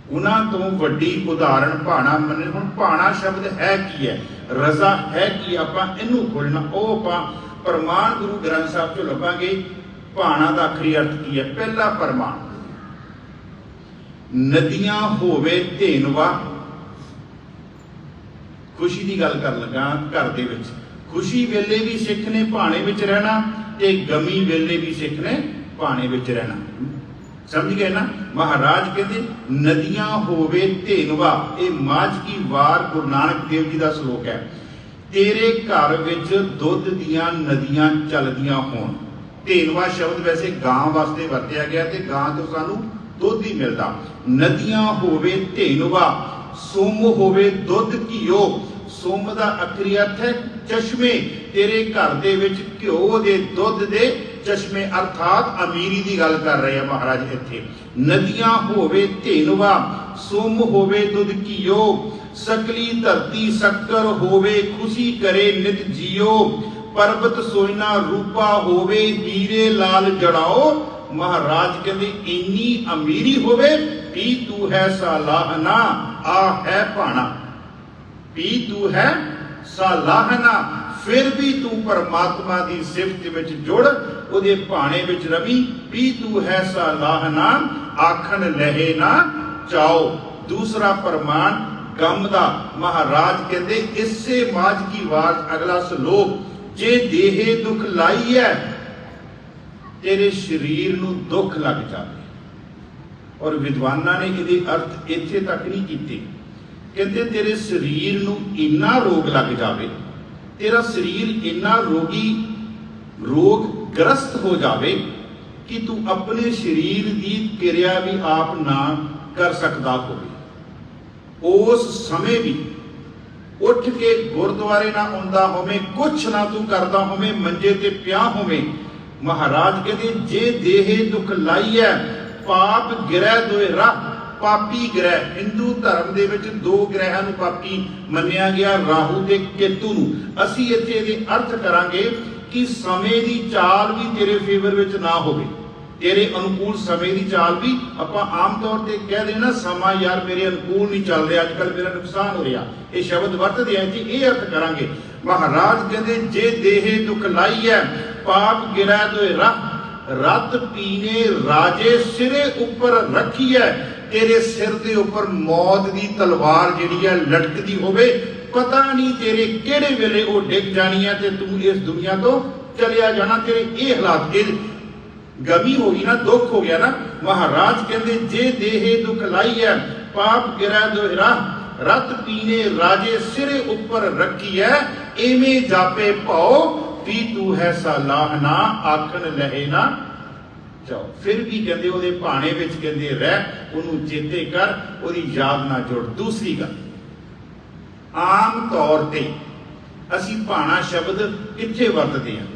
ਉਹਨਾਂ ਤੋਂ ਵੱਡੀ ਉਦਾਹਰਨ ਭਾਣਾ ਮੰਨਣ। ਹੁਣ ਭਾਣਾ ਸ਼ਬਦ ਹੈ ਕੀ ਹੈ? ਰਜ਼ਾ ਹੈ ਕੀ? ਆਪਾਂ ਇਹਨੂੰ ਖੋਲਣਾ। ਉਹ ਆਪਾਂ ਪ੍ਰਮਾਣ ਗੁਰੂ ਗ੍ਰੰਥ ਸਾਹਿਬ ਚੋਂ ਲੱਭਾਂਗੇ। ਭਾਣਾ ਦਾ ਆਖਰੀ ਅਰਥ ਕੀ ਹੈ? ਪਹਿਲਾ ਪ੍ਰਮਾਣ, ਨਦੀਆਂ ਹੋਵੇ ਧੇਨਵਾ। ਖੁਸ਼ੀ ਦੀ ਗੱਲ ਕਰਨ ਲੱਗਾ। ਘਰ ਦੇ ਵਿੱਚ ਖੁਸ਼ੀ ਵੇਲੇ ਵੀ ਸਿੱਖ ਨੇ ਭਾਣੇ ਵਿੱਚ ਰਹਿਣਾ ਤੇ ਗਮੀ ਵੇਲੇ ਵੀ ਸਿੱਖ ਨੇ ਭਾਣੇ ਵਿੱਚ ਰਹਿਣਾ। ਸਮਝ ਗਏ ਨਾ? ਮਹਾਰਾਜ ਕਹਿੰਦੇ ਨਦੀਆਂ ਹੋਵੇ ਧੇਨਵਾ। ਇਹ ਮਾਝ ਕੀ ਵਾਰ ਗੁਰੂ ਨਾਨਕ ਦੇਵ ਜੀ ਦਾ ਸ਼ਲੋਕ ਹੈ। ਤੇਰੇ ਘਰ ਵਿੱਚ ਦੁੱਧ ਦੀਆਂ ਨਦੀਆਂ ਚੱਲਦੀਆਂ ਹੋਣ। ਧੇਨਵਾ ਸ਼ਬਦ ਵੈਸੇ ਗਾਂ ਵਾਸਤੇ ਵਰਤਿਆ ਗਿਆ ਤੇ ਗਾਂ ਤੋਂ ਸਾਨੂੰ ਦੁੱਧ ਹੀ ਮਿਲਦਾ। ਨਦੀਆਂ ਹੋਵੇ ਧੇਨਵਾ, ਸੁਮ ਹੋਵੇ ਦੁੱਧ ਘਿਓ। ਸੁਮ ਦਾ ਅਖਰੀ ਅਰਥ ਹੈ ਚਸ਼ਮੇ। ਤੇਰੇ ਘਰ ਦੇ ਵਿੱਚ ਘਿਓ ਦੇ ਦੁੱਧ ਦੇ ਚਸ਼ਮੇ, ਅਰਥਾਤ ਅਮੀਰੀ ਦੀ ਗੱਲ ਕਰ ਰਹੇ ਆ ਮਹਾਰਾਜ ਇੱਥੇ। ਨਦੀਆਂ ਹੋਵੇ ਧੇਨਵਾ, ਸੁਮ ਹੋਵੇ ਦੁੱਧ ਘਿਓ। ਸਕਲੀ ਧਰਤੀ ਸ਼ੱਕਰ ਹੋਵੇ, ਖੁਸ਼ੀ ਕਰੇ ਨਿਤ ਜੀਓ। ਪਰਬਤ ਸੋਇਨਾ ਰੂਪਾ ਹੋਵੇ, ਹੀਰੇ ਲਾਲ ਜੜਾਓ। ਮਹਾਰਾਜ ਕਹਿੰਦੇ ਇੰਨੀ ਅਮੀਰੀ ਹੋਵੇ, ਪੀ ਤੂੰ ਹੈ ਸਾਲਾਹਨਾ। ਆ ਹੈ ਭਾਣਾ, ਪੀ ਤੂੰ ਹੈ ਸਾਲਾਹਨਾ। ਫਿਰ ਵੀ ਤੂੰ ਪਰਮਾਤਮਾ ਦੀ ਸਿਫਤ ਵਿੱਚ ਜੁੜ, ਉਹਦੇ ਭਾਣੇ ਵਿੱਚ ਰਵੀ। ਪੀ ਤੂੰ ਹੈ ਸਾਲਾਹਨਾ, ਆਖਣ ਲਹੇ ਨਾ ਚਾਓ। ਦੂਸਰਾ ਪ੍ਰਮਾਣ ਗਮ ਦਾ। ਮਹਾਰਾਜ ਕਹਿੰਦੇ ਇਸੇ ਮਾਝ ਕੀ ਵਾਰ ਅਗਲਾ ਸ਼ਲੋਕ, ਜੇ ਦੇਹੇ ਦੁੱਖ ਲਾਈ ਹੈ, ਤੇਰੇ ਸਰੀਰ ਨੂੰ ਦੁੱਖ ਲੱਗ ਜਾਵੇ। ਔਰ ਵਿਦਵਾਨਾਂ ਨੇ ਇਹਦੇ ਅਰਥ ਇੱਥੇ ਤੱਕ ਨਹੀਂ ਕੀਤੇ। ਕਹਿੰਦੇ ਤੇਰੇ ਸਰੀਰ ਨੂੰ ਇੰਨਾ ਰੋਗ ਲੱਗ ਜਾਵੇ, ਤੇਰਾ ਸਰੀਰ ਇੰਨਾ ਰੋਗ ਗ੍ਰਸਤ ਹੋ ਜਾਵੇ ਕਿ ਤੂੰ ਆਪਣੇ ਸਰੀਰ ਦੀ ਕਿਰਿਆ ਵੀ ਆਪ ਨਾ ਕਰ ਸਕਦਾ ਹੋਵੇ। ਉਸ ਸਮੇਂ ਵੀ ਉੱਠ ਕੇ ਗੁਰਦੁਆਰੇ ਨਾ ਆਉਂਦਾ ਹੋਵੇਂ, ਕੁਛ ਨਾ ਤੂੰ ਕਰਦਾ ਹੋਵੇਂ, ਮੰਜੇ ਤੇ ਪਿਆ ਹੋਵੇਂ। ਮਹਾਰਾਜ ਕਹਿੰਦੇ ਜੇ ਦੇਹੇ ਦੁੱਖ ਲਾਈਐ, ਪਾਪ ਗਿਰੈ ਦੋਇ ਰਾਹ। ਪਾਪੀ ਗ੍ਰਹਿ, ਹਿੰਦੂ ਧਰਮ ਦੇ ਵਿੱਚ ਦੋ ਗ੍ਰਹਿਆਂ ਨੂੰ ਪਾਪੀ ਮੰਨਿਆ ਗਿਆ, ਰਾਹੂ ਤੇ ਕੇਤੂ ਨੂੰ। ਅਸੀਂ ਇੱਥੇ ਇਹਦੇ ਅਰਥ ਕਰਾਂਗੇ कि समय की चाल भी तेरे फेवर विच ना होवे, तेरे अनुकूल समय की चाल भी। आपां आम तौर पर कह देना समा यार मेरे अनुकूल नहीं चल रहा, अजकल मेरा नुकसान हो रहा, ये शब्द वरतदे हैं जी, ये अर्थ करांगे। महाराज कहते जे देहे दुख लाई है पाप गिरै दोए राह, रत पीने राजे सिरे उपर रखी है, तेरे सिर के उपर मौत की तलवार जिहड़ी है लटकदी होवे, पता नहीं तेरे किहड़े वेले वो डिग जानी है ते तू इस दुनिया तो चलिया जाना। तेरे ये हालात के गमी हो गई ना, दुख हो गया ना। महाराज कहते जे देहे दुख लाई है पाप गिरै दोए राह, रत पीने राजे सिरे उपर रखी है, एवें जापे भौ भी तू है सलाहना आखन लहे ना जाओ। फिर भी कहते वो भाने विच कहते रह, उन्होंने चेते कर, उसकी याद ना जोड़। दूसरी गल, आम तौर पर असी भाना शब्द कित्थे वरतते हैं?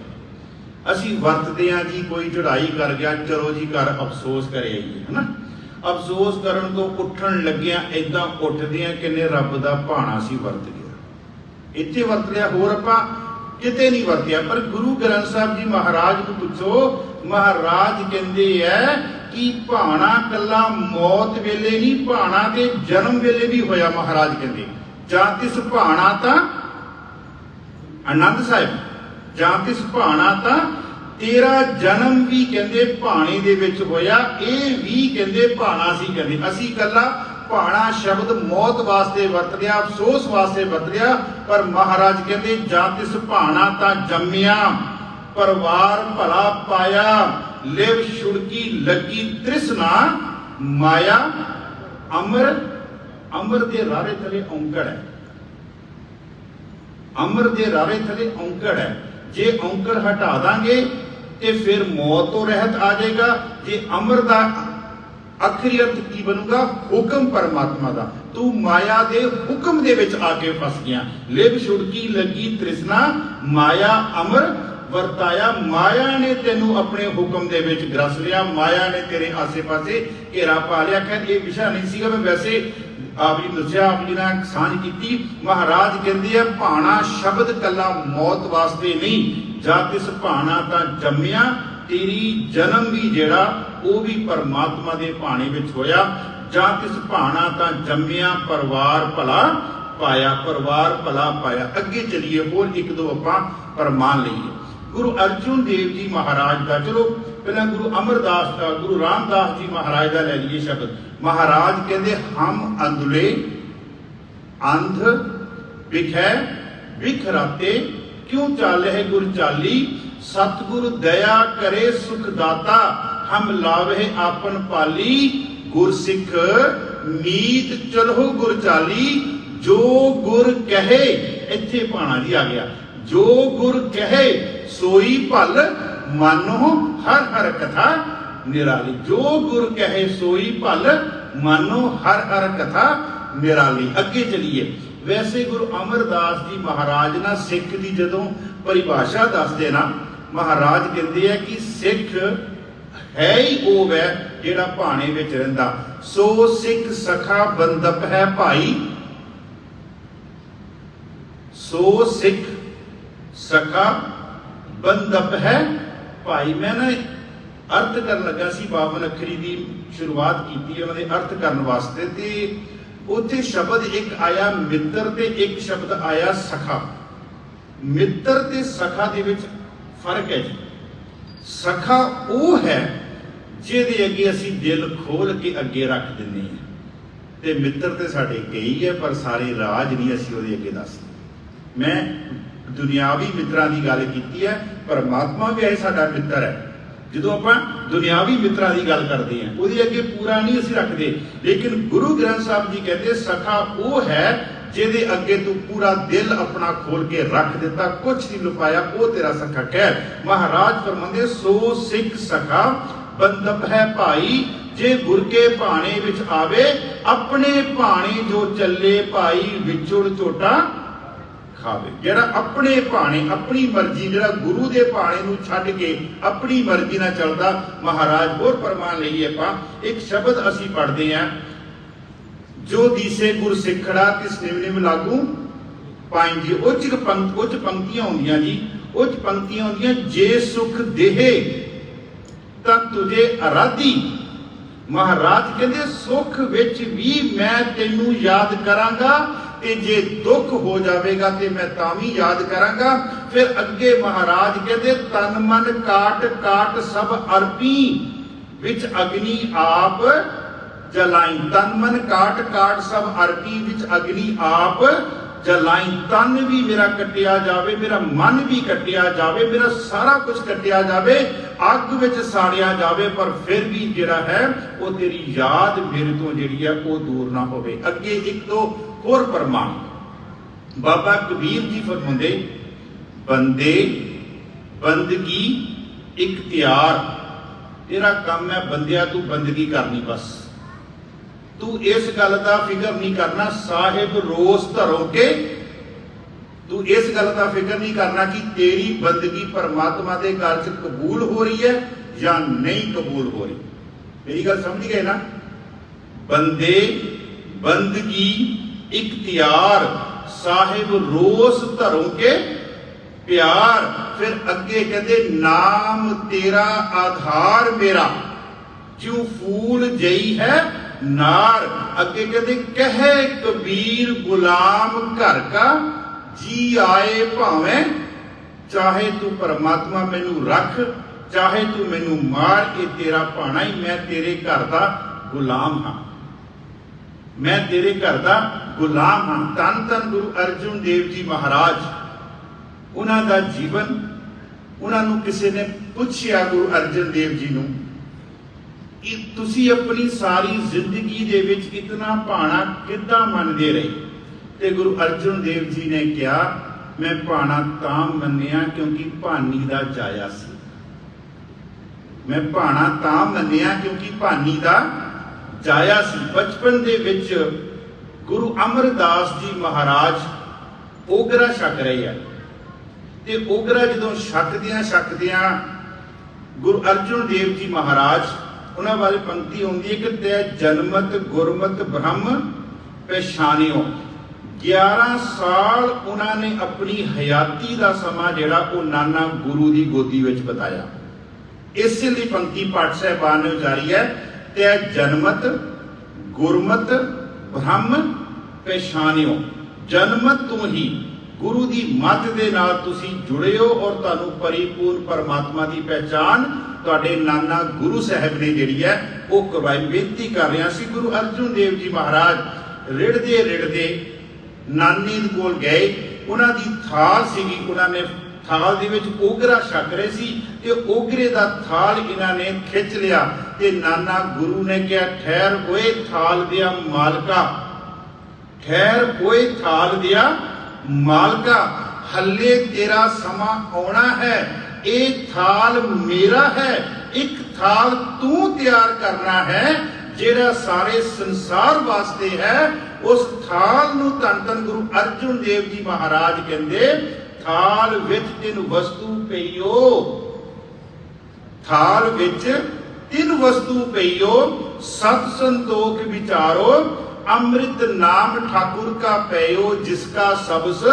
असी वरतते हैं जी कोई चढ़ाई कर गया, चलो जी घर अफसोस करे आइए, है ना। अफसोस करन तो उठन लग्या इदां उठदे हैं किन्ने रब दा भाना सी वरत गया, इत्थे वरत लिया, होर आपां किते नहीं वरतिया। पर गुरु ग्रंथ साहब जी महाराज को पूछो, महाराज कहते हैं कि भाना कला मौत वेले नहीं, भाना के जन्म वेले भी होया। महाराज कहते जां तिस भाना तां आनंद साहिब, जां तिस भाना तां तेरा जन्म भी कहते भाने दे विच होया, ये भी कहते भाना सी। कहते असी कला भाना शब्द मौत वास्ते वरत लिया, अफसोस वास्ते वरत लिया, पर महाराज कहते जां तिस भाना तां जम्मिया, परिवार भला पाया, लिव छुड़की लगी तृष्णा, माया अमर, अमर दे रारे थले औंकड़ है, अमर दे रारे थले औंकड़ है। जे औंकड़ हटा देंगे तो फिर मौत तो रहत आ जाएगा। जे अमर दा आखिरी अर्थ की बनूगा? हुक्म परमात्मा दा। तू माया दे हुक्म दे विच आके फस गया। लिव छुड़की लगी तृष्णा, माया अमर वरताया। माया ने तेनू अपने हुक्म दे विच ग्रस लिया, माया ने तेरे आसे पासे घेरा पा लिया। खैर ये विषय नहीं सीगा, मैं वैसे आप जी दस्या, आप जी नाल सांझ कीती। महाराज कहते हैं भाना शब्द कला मौत वास्ते नहीं, जा तिस भाना तां जम्मिया, तेरी जन्म भी जेड़ा वो भी परमात्मा दे भाने विच होया। जा तिस भाना तां जम्मिया, परिवार भला पाया, परिवार भला पाया। अगे चलिए होर एक दो आपां प्रमाण लईए। गुरु अर्जुन देव जी महाराज का, चलो पहला गुरु अमरदास का, गुरु रामदास जी महाराज का ले लीए शब्द। महाराज कहते हम अंधुले अंध बिखै बिखराते, क्यों चाले है गुर चाली, सतगुरु दया करे सुखदाता, हम लावे आपन पाली, गुर सिख मीत चलो गुर चाली, जो गुर कहे, इत्थे भाणा जी आ गया, जो गुर कहे सोई भल, मानो हर हर कथा निराली। जो गुर कहे सोई भल, मानो हर हर कथा निराली। अगे चलिए। वैसे गुरु अमरदास जी महाराज ना सिख की जदों परिभाषा दसदे ना, महाराज कहते हैं कि सिख है ही वो वै जिहड़ा भाणे विच रहिंदा। सो सिख सखा बंदप है भाई, सो सिख सखा बंदप है भाई। मैं ना अर्थ करन लगा सी, 52 अखरी की शुरुआत की है उन्होंने अर्थ करने वास्ते, ते उत्थे शब्द एक आया मित्र ते एक शब्द आया सखा। मित्र ते सखा दे विच फर्क है जी। सखा वो है जिहदे अगे असी दिल खोल के अगे रख दिंदे हैं, ते मित्र ते साडे कई है पर सारे राज नहीं असी उहदे अगे दसदे। मैं दुनियावी मित्रां की गल कीती है, परमात्मा भी है साडा मित्र है। जो आप दुनियावी मित्रां की गल करते हैं उसके अगे पूरा नहीं असी रखते, लेकिन गुरु ग्रंथ साहब जी कहते सखा वो है जिहदे अगे तू पूरा दिल अपना खोल के रख दिता, कुछ नहीं लुपाया, वो तेरा सखा कह। महाराज फरमांदे सो सिख सखा बंदप है भाई, जे गुर के भाणे विच आवे, अपने भाणे जो चले भाई, विचुड़ झोटा खावे। जिहड़ा अपने भाणे अपनी मर्जी, जिहड़ा गुरु के भाणे नूं छड्ड के अपनी मर्जी नाल चलदा, महाराज होर प्रमाण लईए आपां। एक शब्द असी पढ़दे हैं, जो दिसे गुर सिखड़ा तिस निम निम लागू पाई जी। उच्च पंक्तियां होंदियां जी, ਉਹ 'ਚ ਪੰਕਤੀਆਂ ਹੁੰਦੀਆਂ, ਜੇ ਸੁਖ ਦੇਹੇ ਤਾਂ ਤੁਝੇ ਅਰਾਧੀ। ਮਹਾਰਾਜ ਕਹਿੰਦੇ ਸੁਖ ਵਿੱਚ ਵੀ ਮੈਂ ਤੈਨੂੰ ਯਾਦ ਕਰਾਂਗਾ, ਤੇ ਜੇ ਦੁੱਖ ਹੋ ਜਾਵੇਗਾ ਤੇ ਮੈਂ ਤਾਂ ਵੀ ਯਾਦ ਕਰਾਂਗਾ। ਫਿਰ ਅੱਗੇ ਮਹਾਰਾਜ ਕਹਿੰਦੇ ਤਨ ਮਨ ਕਾਟ ਕਾਟ ਸਭ ਅਰਪੀ, ਵਿੱਚ ਅਗਨੀ ਆਪ ਜਲਾਈ। ਤਨ ਮਨ ਕਾਟ ਕਾਟ ਸਭ ਅਰਪੀ, ਵਿੱਚ ਅਗਨੀ ਆਪ ਜਲਾਈ। ਤਨ ਵੀ ਮੇਰਾ ਕੱਟਿਆ ਜਾਵੇ, ਮੇਰਾ ਮਨ ਵੀ ਕੱਟਿਆ ਜਾਵੇ, ਮੇਰਾ ਸਾਰਾ ਕੁਝ ਕੱਟਿਆ ਜਾਵੇ, ਅੱਗ ਵਿੱਚ ਸਾੜਿਆ ਜਾਵੇ, ਪਰ ਫਿਰ ਵੀ ਜਿਹੜਾ ਹੈ ਉਹ ਤੇਰੀ ਯਾਦ ਮੇਰੇ ਤੋਂ ਜਿਹੜੀ ਹੈ ਉਹ ਦੂਰ ਨਾ ਹੋਵੇ। ਅੱਗੇ ਇੱਕ ਦੋ ਹੋਰ ਪ੍ਰਮਾਣ ਬਾਬਾ ਕਬੀਰ ਜੀ ਫਰਮਾਉਂਦੇ, ਬੰਦੇ ਬੰਦਗੀ ਇਖਤਿਆਰ। ਤੇਰਾ ਕੰਮ ਹੈ ਬੰਦਿਆ ਤੂੰ ਬੰਦਗੀ ਕਰਨੀ, ਬਸ ਤੂੰ ਇਸ ਗੱਲ ਦਾ ਫਿਕਰ ਨਹੀਂ ਕਰਨਾ ਸਾਹਿਬ ਰੋਸ ਧਰੋਗੇ। ਤੂੰ ਇਸ ਗੱਲ ਦਾ ਫਿਕਰ ਨਹੀਂ ਕਰਨਾ ਕਿ ਤੇਰੀ ਬੰਦਗੀ ਪਰਮਾਤਮਾ ਦੇ ਘਰ 'ਚ ਕਬੂਲ ਹੋ ਰਹੀ ਹੈ ਜਾਂ ਨਹੀਂ ਕਬੂਲ ਹੋ ਰਹੀ। ਮੇਰੀ ਗੱਲ ਸਮਝ ਗਏ ਨਾ? ਬੰਦੇ ਬੰਦਗੀ ਇਖਤਿਆਰ, ਸਾਹਿਬ ਰੋਸ ਧਰੋਗੇ ਪਿਆਰ। ਫਿਰ ਅੱਗੇ ਕਹਿੰਦੇ ਨਾਮ ਤੇਰਾ ਆਧਾਰ ਮੇਰਾ, ਜਿਉ ਫੂਲ ਜਈ ਹੈ ਨਾਰ। ਅੱਗੇ ਕਹਿੰਦੇ ਕਹੇ ਕਬੀਰ ਗੁਲਾਮ ਘਰ ਕਾ, ਜੀ ਆਏ ਭਾਵੇਂ ਚਾਹੇ ਤੂੰ ਪਰਮਾਤਮਾ ਮੈਨੂੰ ਰੱਖ, ਚਾਹੇ ਤੂੰ ਮੈਨੂੰ ਮਾਰ, ਇਹ ਤੇਰਾ ਭਾਣਾ ਹੀ, ਮੈਂ ਤੇਰੇ ਘਰ ਦਾ ਗੁਲਾਮ ਹਾਂ, ਮੈਂ ਤੇਰੇ ਘਰ ਦਾ ਗੁਲਾਮ ਹਾਂ। ਧੰਨ ਧੰਨ ਗੁਰੂ ਅਰਜਨ ਦੇਵ ਜੀ ਮਹਾਰਾਜ, ਉਹਨਾਂ ਦਾ ਜੀਵਨ, ਉਹਨਾਂ ਨੂੰ ਕਿਸੇ ਨੇ ਪੁੱਛਿਆ ਗੁਰੂ ਅਰਜਨ ਦੇਵ ਜੀ ਨੂੰ, ਕਿ ਤੁਸੀਂ ਆਪਣੀ ਸਾਰੀ ਜ਼ਿੰਦਗੀ ਦੇ ਵਿੱਚ ਇਤਨਾ ਭਾਣਾ ਕਿੱਦਾਂ ਮੰਨਦੇ ਰਹੇ? ਤੇ ਗੁਰੂ ਅਰਜਨ ਦੇਵ ਜੀ ਨੇ ਕਿਹਾ, ਮੈਂ ਭਾਣਾ ਤਾਂ ਮੰਨਿਆ ਕਿਉਂਕਿ ਭਾਨੀ ਦਾ ਜਾਇਆ ਸੀ। ਮੈਂ ਭਾਣਾ ਤਾਂ ਮੰਨਿਆ ਕਿਉਂਕਿ ਭਾਨੀ ਦਾ ਜਾਇਆ ਸੀ। ਬਚਪਨ ਦੇ ਵਿੱਚ ਗੁਰੂ ਅਮਰਦਾਸ ਜੀ ਮਹਾਰਾਜ ਓਗਰਾ ਛਕ ਰਹੇ ਆ, ਤੇ ਓਗਰਾ ਜਦੋਂ ਛਕਦਿਆਂ ਗੁਰੂ ਅਰਜਨ ਦੇਵ ਜੀ ਮਹਾਰਾਜ, ਉਹਨਾਂ ਬਾਰੇ ਪੰਕਤੀ ਆਉਂਦੀ ਹੈ ਕਿ ਤੈ ਜਨਮਤ ਗੁਰਮਤ ਬ੍ਰਹਮ ਪਛਾਣਿਓ। 11 ਸਾਲ ਉਹਨਾਂ ਨੇ ਆਪਣੀ ਹਯਾਤੀ ਦਾ ਸਮਾਂ ਜਿਹੜਾ ਉਹ ਨਾਨਾ ਗੁਰੂ ਦੀ ਗੋਦੀ ਵਿੱਚ ਬਿਤਾਇਆ। ਇਸੇ ਲਈ ਪੰਕਤੀ ਪਾਠ ਸਾਹਿਬਾਨ ਨੇ ਉਚਾਰੀ ਹੈ, ਤੈ ਜਨਮਤ ਗੁਰਮਤ ਬ੍ਰਹਮ ਪਛਾਣਿਓ। ਜਨਮਤ ਤੋਂ ਹੀ ਗੁਰੂ ਦੀ ਮੱਤ ਦੇ ਨਾਲ ਤੁਸੀਂ ਜੁੜੇ ਹੋ, ਔਰ ਤੁਹਾਨੂੰ ਪਰਿਪੂਰਨ ਪਰਮਾਤਮਾ ਦੀ ਪਹਿਚਾਨ ਤੁਹਾਡੇ ਨਾਨਾ ਗੁਰੂ ਸਾਹਿਬ ਨੇ ਜਿਹੜੀ ਹੈ ਉਹ ਕਰਵਾਈ। ਬੇਨਤੀ ਕਰ ਰਿਹਾ ਸੀ, ਗੁਰੂ ਅਰਜਨ ਦੇਵ ਜੀ ਮਹਾਰਾਜ ਰਿੜਦੇ ਰਿੜਦੇ ਨਾਨੀ ਦੇ ਕੋਲ ਗਏ। ਉਹਨਾਂ ਦੀ ਥਾਲ ਸੀਗੀ, ਉਹਨਾਂ ਨੇ ਥਾਲ ਦੇ ਵਿੱਚ ਓਗਰਾ ਛਕ ਰਹੇ ਸੀ, ਤੇ ਓਗਰੇ ਦਾ ਥਾਲ ਇਹਨਾਂ ਨੇ ਖਿੱਚ ਲਿਆ, ਤੇ ਨਾਨਾ ਗੁਰੂ ਨੇ ਕਿਹਾ, ਠਹਿਰ ਹੋਏ ਥਾਲ ਦਿਆ ਮਾਲਕਾ, ਠਹਿਰ ਹੋਏ ਥਾਲ ਦਿਆ ਮਾਲਕਾ, ਹੱਲੇ ਤੇਰਾ ਸਮਾਂ ਆਉਣਾ ਹੈ, ਇਹ ਥਾਲ ਮੇਰਾ ਹੈ, ਇੱਕ ਥਾਲ ਤੂੰ ਤਿਆਰ ਕਰਨਾ ਹੈ ਜਿਹੜਾ ਸਾਰੇ ਸੰਸਾਰ ਵਾਸਤੇ ਹੈ। ਉਸ ਥਾਲ ਨੂੰ ਧੰਨ ਧੰਨ ਗੁਰੂ ਅਰਜਨ ਦੇਵ ਜੀ ਮਹਾਰਾਜ ਕਹਿੰਦੇ, ਥਾਲ ਵਿੱਚ 3 ਵਸਤੂ ਪਈਓ, ਥਾਲ ਵਿੱਚ 3 ਵਸਤੂ ਪਈਓ, ਸਤ ਸੰਤੋਖ ਵਿਚਾਰੋ, ਅੰਮ੍ਰਿਤ ਨਾਮ ਠਾਕੁਰ ਕਾ ਪਈਓ, ਜਿਸਕਾ ਸਬਸ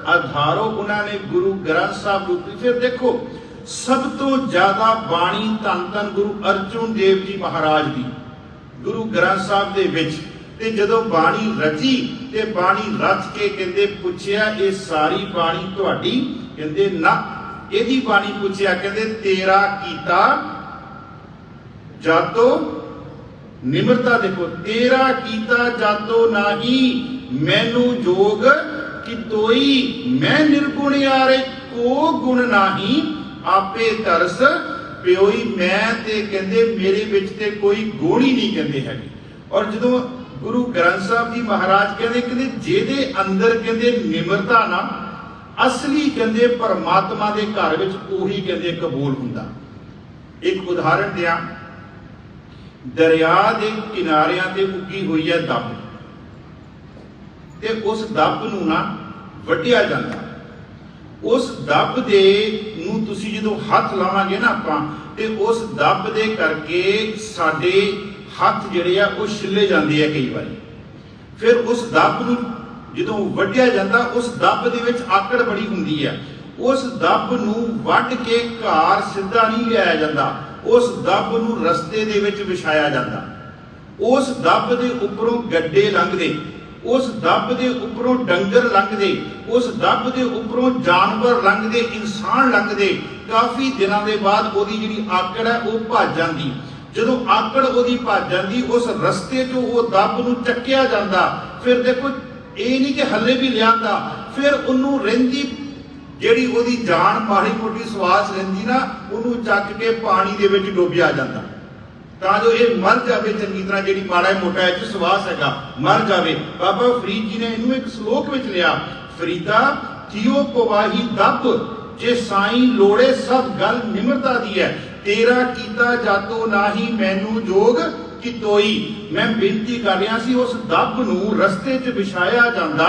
ਆਧਾਰੋ। ਉਹਨਾਂ ਨੇ ਗੁਰੂ ਗ੍ਰੰਥ ਸਾਹਿਬ ਰੂਪੀ। ਫਿਰ ਦੇਖੋ, ਸਭ ਤੋਂ ਜ਼ਿਆਦਾ ਬਾਣੀ ਧੰਨ ਧੰਨ ਗੁਰੂ ਅਰਜਨ ਦੇਵ ਜੀ ਮਹਾਰਾਜ ਦੀ ਗੁਰੂ ਗ੍ਰੰਥ ਸਾਹਿਬ ਦੇ ਵਿੱਚ। ਤੇ ਜਦੋਂ ਬਾਣੀ ਰਚੀ ਤੇ ਬਾਣੀ ਰਚ ਕੇ ਕਹਿੰਦੇ ਪੁੱਛਿਆ, ਇਹ ਸਾਰੀ ਬਾਣੀ ਤੁਹਾਡੀ? ਕਹਿੰਦੇ ਨਾ, ਇਹਦੀ ਬਾਣੀ ਪੁੱਛਿਆ, ਕਹਿੰਦੇ ਤੇਰਾ ਕੀਤਾ ਜਾਤੋ ਨਿਮਰਤਾ। ਦੇਖੋ, ਤੇਰਾ ਕੀਤਾ ਜਾਤੋ ਨਾਹੀ, ਮੈਨੂੰ ਜੋਗ ਕਿਤੋਈ, ਮੈਂ ਨਿਰਗੁਣ ਯਾਰੇ ਕੋ ਗੁਣ ਨਾਹੀ, ਆਪੇ ਤਰਸ ਪਿਓਈ। ਮੈਂ ਤੇ ਕਹਿੰਦੇ ਮੇਰੇ ਵਿੱਚ ਤੇ ਕੋਈ ਗੁਣ ਹੀ ਨਹੀਂ ਕਹਿੰਦੇ ਹੈਗੇ। ਔਰ ਜਦੋਂ ਗੁਰੂ ਗ੍ਰੰਥ ਸਾਹਿਬ ਜੀ ਮਹਾਰਾਜ ਕਹਿੰਦੇ ਜਿਹਦੇ ਅੰਦਰ ਕਹਿੰਦੇ ਨਿਮਰਤਾ ਨਾ, ਅਸਲੀ ਕਹਿੰਦੇ ਪਰਮਾਤਮਾ ਦੇ ਘਰ ਵਿੱਚ ਉਹੀ ਕਹਿੰਦੇ ਕਬੂਲ ਹੁੰਦਾ। ਇੱਕ ਉਦਾਹਰਣ ਦਿਆਂ, ਦਰਿਆ ਦੇ ਕਿਨਾਰਿਆਂ ਤੇ ਉੱਗੀ ਹੋਈ ਹੈ ਦੱਬ, ਤੇ ਉਸ ਦੱਬ ਨੂੰ ਨਾ ਵੱਢਿਆ ਜਾਂਦਾ। ਉਸ ਦੱਬ ਦੇ ਨੂੰ ਤੁਸੀਂ ਜਦੋਂ ਹੱਥ ਲਾਵਾਂਗੇ ਨਾ ਆਪਾਂ, ਤੇ ਉਸ ਦੱਬ ਦੇ ਕਰਕੇ ਸਾਡੇ ਹੱਥ ਜਿਹੜੇ ਆ ਉਹ ਛਿੱਲੇ ਜਾਂਦੇ ਆ ਕਈ ਵਾਰੀ। ਫਿਰ ਉਸ ਦੱਬ ਨੂੰ ਜਦੋਂ ਵੱਢਿਆ ਜਾਂਦਾ, ਉਸ ਦੱਬ ਦੇ ਵਿੱਚ ਆਕੜ ਬੜੀ ਹੁੰਦੀ ਹੈ। उस दब नूं वढ के घर सीधा नहीं लिया जाता, उस दब नूं रस्ते दे विच विछाया जाता, उस दब दे उपरों गड्डे लंघदे, उस दब दे उपरों डंगर लंघदे, उस दब दे उपरों जानवर लंघदे, इंसान लंघदे। काफ़ी दिनों के बाद उहदी जिहड़ी आकड़ है वो भज जाती। जदों आकड़ उहदी भज जाती, उस रस्ते चों वो दब नूं चक्किया जाता। फिर देखो ये नहीं कि हले भी लिआंदा, फिर उन्होंने रहिंदी जिहड़ी उहदी जान माड़ी मोटी सवास रहिंदी ना, उन्होंने चक के पानी दे विच डोबिया जाता, तां जो ये मर जाए चंगी तरह, जिहड़ी माड़ा मोटा इह सवास हैगा मर जाए। बाबा फरीद जी ने इहनूं एक श्लोक विच लिया, फरीदा थियो पवाही दब, जे साईं लोड़े सब गल निमरता दी है, तेरा कीता जातो नाही मैनू जोग कितोई। मैं बेनती कर रहा सी, उस दब नूं रस्ते च विछाया जांदा,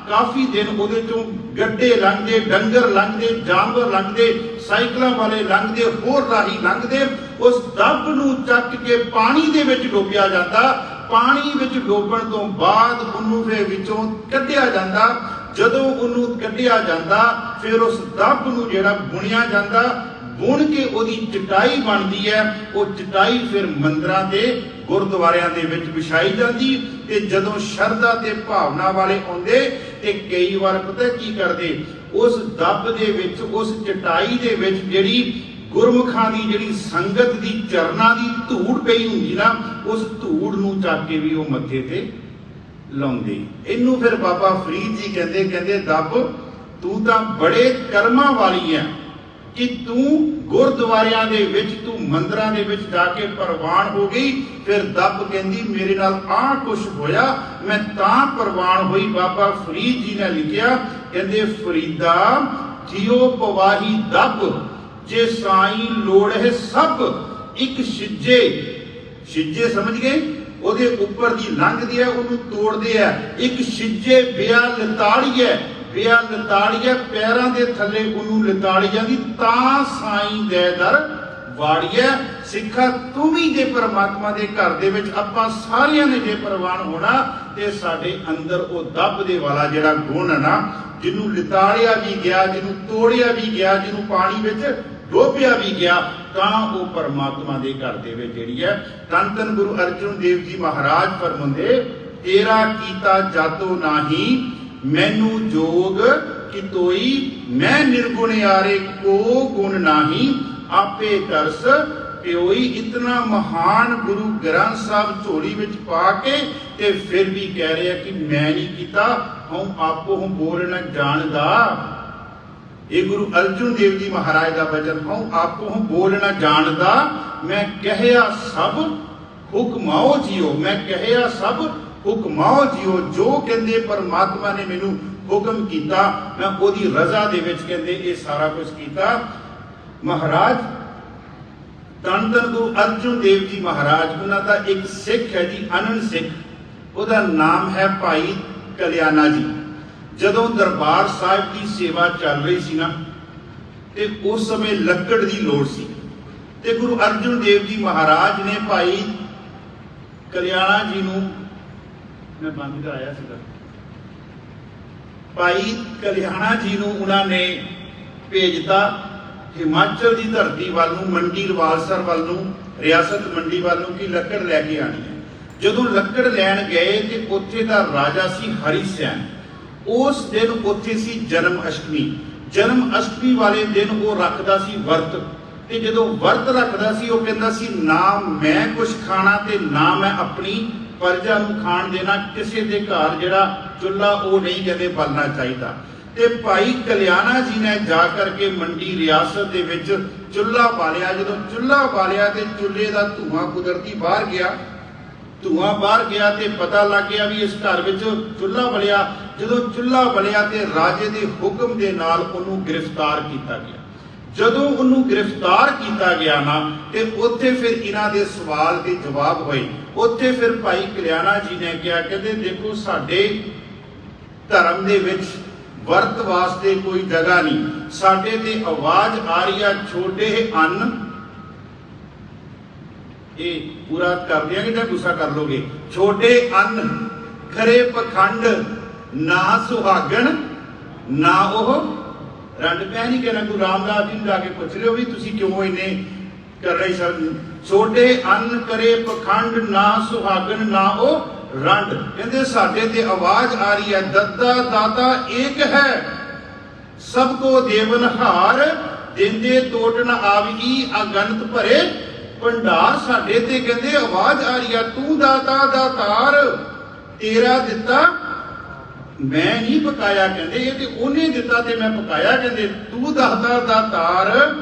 काफ़ी दिन उहदे चों गड्डे लंघदे, डंगर लंघदे, जानवर लंघदे, साइकिलों वाले लंघदे, होर राही लंघदे, उस दब नूं चक के पानी दे विच डोबिया जाता। पानी विच डोबण तो बाद उहनूं फिर विचों कढिया जाता। जदों उहनूं कढिया जाता, फिर उस दब नूं जिहड़ा बुणिया जाता, बुण के उहदी चटाई बनदी है। वो चटाई फिर मंदिरां ते गुरुद्वारियां दे विच विछाई जाती। ते जदों शरधा ते भावना वाले आउंदे ते कई बार पता की करदे, उस दब दे विच, उस चटाई दे विच जिहड़ी गुरमुखां दी जिहड़ी संगत दी चरनां दी धूड़ पई हुंदी ना, उस धूड़ नूं चक के भी वो मत्थे ते लाउंदे। इहनूं फिर बाबा फरीद जी कहंदे, कहंदे दब तू तां बड़े कर्मां वाली है कि तू गुरुद्वारियां दे विच, तू मंदिरां दे विच जाके परवान हो गई। फिर दब कहंदी मेरे नाल आ कुछ होया, मैं तां परवान होई। बाबा फरीद जी ने लिखिया, कहंदे फरीदा थियो पवाही दब, जे साईं लोड़े सब एक शिजे। शिजे समझ गए? ਉਹਦੇ ਉੱਪਰ ਦੀ ਲੰਘਦੀ ਹੈ, ਉਹਨੂੰ ਤੋੜਦੇ ਆ। ਇੱਕ ਛਿੱਜੇ ਬਿਆ ਲਤਾੜੀਏ, ਬਿਆ ਲਤਾੜੀਏ ਪੈਰਾਂ ਦੇ ਥੱਲੇ ਉਹਨੂੰ ਲਤਾੜੀ ਜਾਂਦੀ, ਤਾਂ ਸਾਈਂ ਦੇ ਦਰ ਵਾੜੀਏ। ਸਿੱਖਾ ਤੂੰ ਵੀ ਜੇ ਪਰਮਾਤਮਾ ਦੇ ਘਰ ਦੇ ਵਿੱਚ ਆਪਾਂ ਸਾਰਿਆਂ ਨੇ ਜੇ ਪ੍ਰਵਾਨ ਹੋਣਾ, ਤੇ ਸਾਡੇ ਅੰਦਰ ਉਹ ਦੱਬ ਦੇ ਵਾਲਾ ਜਿਹੜਾ ਗੁਣ ਹੈ ਨਾ, ਜਿਹਨੂੰ ਲਤਾੜਿਆ ਵੀ ਗਿਆ, ਜਿਹਨੂੰ ਤੋੜਿਆ ਵੀ ਗਿਆ, ਜਿਹਨੂੰ ਪਾਣੀ ਵਿੱਚ ਡੋਬਿਆ ਵੀ ਗਿਆ, ਤਾਂ ਉਹ ਪਰਮਾਤਮਾ ਦੇ ਘਰ ਦੇ ਵਿੱਚ ਜਿਹੜੀ ਹੈ। ਧੰਨ ਧੰਨ ਗੁਰੂ ਅਰਜਨ ਦੇਵ ਜੀ ਮਹਾਰਾਜ ਫਰਮਾਉਂਦੇ, ਤੇਰਾ ਕੀਤਾ ਜਾਤੋ ਨਾਹੀ मैनू जोग कितोई, मैं निर्गुण यारे को गुण नाही, आपे करस प्योई। इतना महान गुरु ग्रंथ साहब झोली विच पा के ते फिर भी कह रहे कि मैं नहीं किया, हूँ आपो हूँ बोल न जानदा। ये गुरु अर्जुन देव जी महाराज का वचन, हूँ आपो हूँ बोल न जानदा, मैं कहया सब हुक्माओ जियो, मैं कहया सब हुक्माओ जियो। जो कहते परमात्मा ने मैनू हुक्म किया, मैं ओदी रजा दे विच कहते ये सारा कुछ किया। महाराज धन धन गुरु अर्जुन देव जी महाराज, उन्होंने एक सिख है जी, अनंत सिख, उसका नाम है भाई कल्याणा जी। जदों दरबार साहिब की सेवा चल रही सी ना, ते उस समय लकड़ की लोड़ सी, ते गुरु अर्जुन देव जी महाराज ने भाई कल्याणा जी नूं, मैं बंद कराया सीगा, भाई कल्याणा जी नूं उन्होंने भेजता हिमाचल की धरती वाल नूं, मंडी रवालसर वाल नूं, रियासत मंडी वाल नूं की लकड़ लैके आनी है। जदों लकड़ लैन गए तो उत्थे दा राजा सी हरिसैन। उस दिन उत्थे सी जन्म अष्टमी। जन्म अष्टमी वाले दिन वो रखदा सी वर्त, ते जदों वर्त रखदा सी वो कहंदा सी ना मैं कुछ खाना ते ना मैं अपनी प्रजा नूं खाण देना, किसी के घर जिहड़ा चुल्हा वो नहीं कहते बलना चाहिए। ते भाई कल्याणा जी ने जा करके मंडी रियासत दे विच चुल्हा बालिया। जदों चुल्हा बालिया ते चुल्हे का धुआं कुदरती बाहर गया, धुआं बाहर गया ते पता लग गया भी इस घर विच चुल्हा बलिया। जदों चुल्हा बलिया ते राजे दे हुक्म दे नाल उहनूं गिरफ्तार किया गया। जदों उन्होंने गिरफ्तार किया गया ना, ते उत्थे फिर इन्हां दे सवाल के जवाब होए। उत्थे फिर भाई कल्याणा जी ने कहा, कहते देखो साडे धर्म दे विच वर्त वास्ते कोई जगह नहीं, साडे ते आवाज आ रही है छोटे अन्न, ये पूरा कर दिया कि गुस्सा कर लोगे, छोटे अन्न खरे पखंड, ना सुहागन ना ओह ਰੰਡ ਮੈਂ ਨਹੀਂ ਕਹਿਣਾ, ਗੁਰੂ ਰਾਮਦਾਸ ਜੀ ਨੂੰ ਜਾ ਕੇ ਪੁੱਛ ਲਿਓ ਵੀ ਤੁਸੀਂ ਕਿਉਂ ਇੰਨੇ ਕਰ ਰਹੇ ਸਨ। ਛੋਟੇ ਅੰਨ ਕਰੇ ਪਖੰਡ, ਨਾ ਸੁਹਾਗਣ ਨਾ ਉਹ ਰੰਡ। ਕਹਿੰਦੇ ਸਾਡੇ ਤੇ ਆਵਾਜ਼ ਆ ਰਹੀ ਹੈ, ਦੱਤਾ ਦਾਤਾ ਏਕ ਹੈ, ਸਭ ਕੋ ਦੇਵਨ ਹਾਰ, ਦਿੰਦੇ ਟੋਟ ਨ ਆਵੀ ਅਗਨਤ ਭਰੇ ਭੰਡਾਰ। ਸਾਡੇ ਤੇ ਕਹਿੰਦੇ ਆਵਾਜ਼ ਆ ਰਹੀ ਹੈ, ਤੂੰ ਦਾਤਾ ਦਾਤਾਰ, ਤੇਰਾ ਦਿੱਤਾ ਮੈਂ ਨਹੀਂ ਪਕਾਇਆ। ਕਹਿੰਦੇ ਇਹ ਤੇ ਉਹਨੇ ਦਿੱਤਾ ਤੇ ਮੈਂ ਪਕਾਇਆ। ਕਹਿੰਦੇ ਤੂੰ ਦਾਤਾ ਦਾਤਾਰ,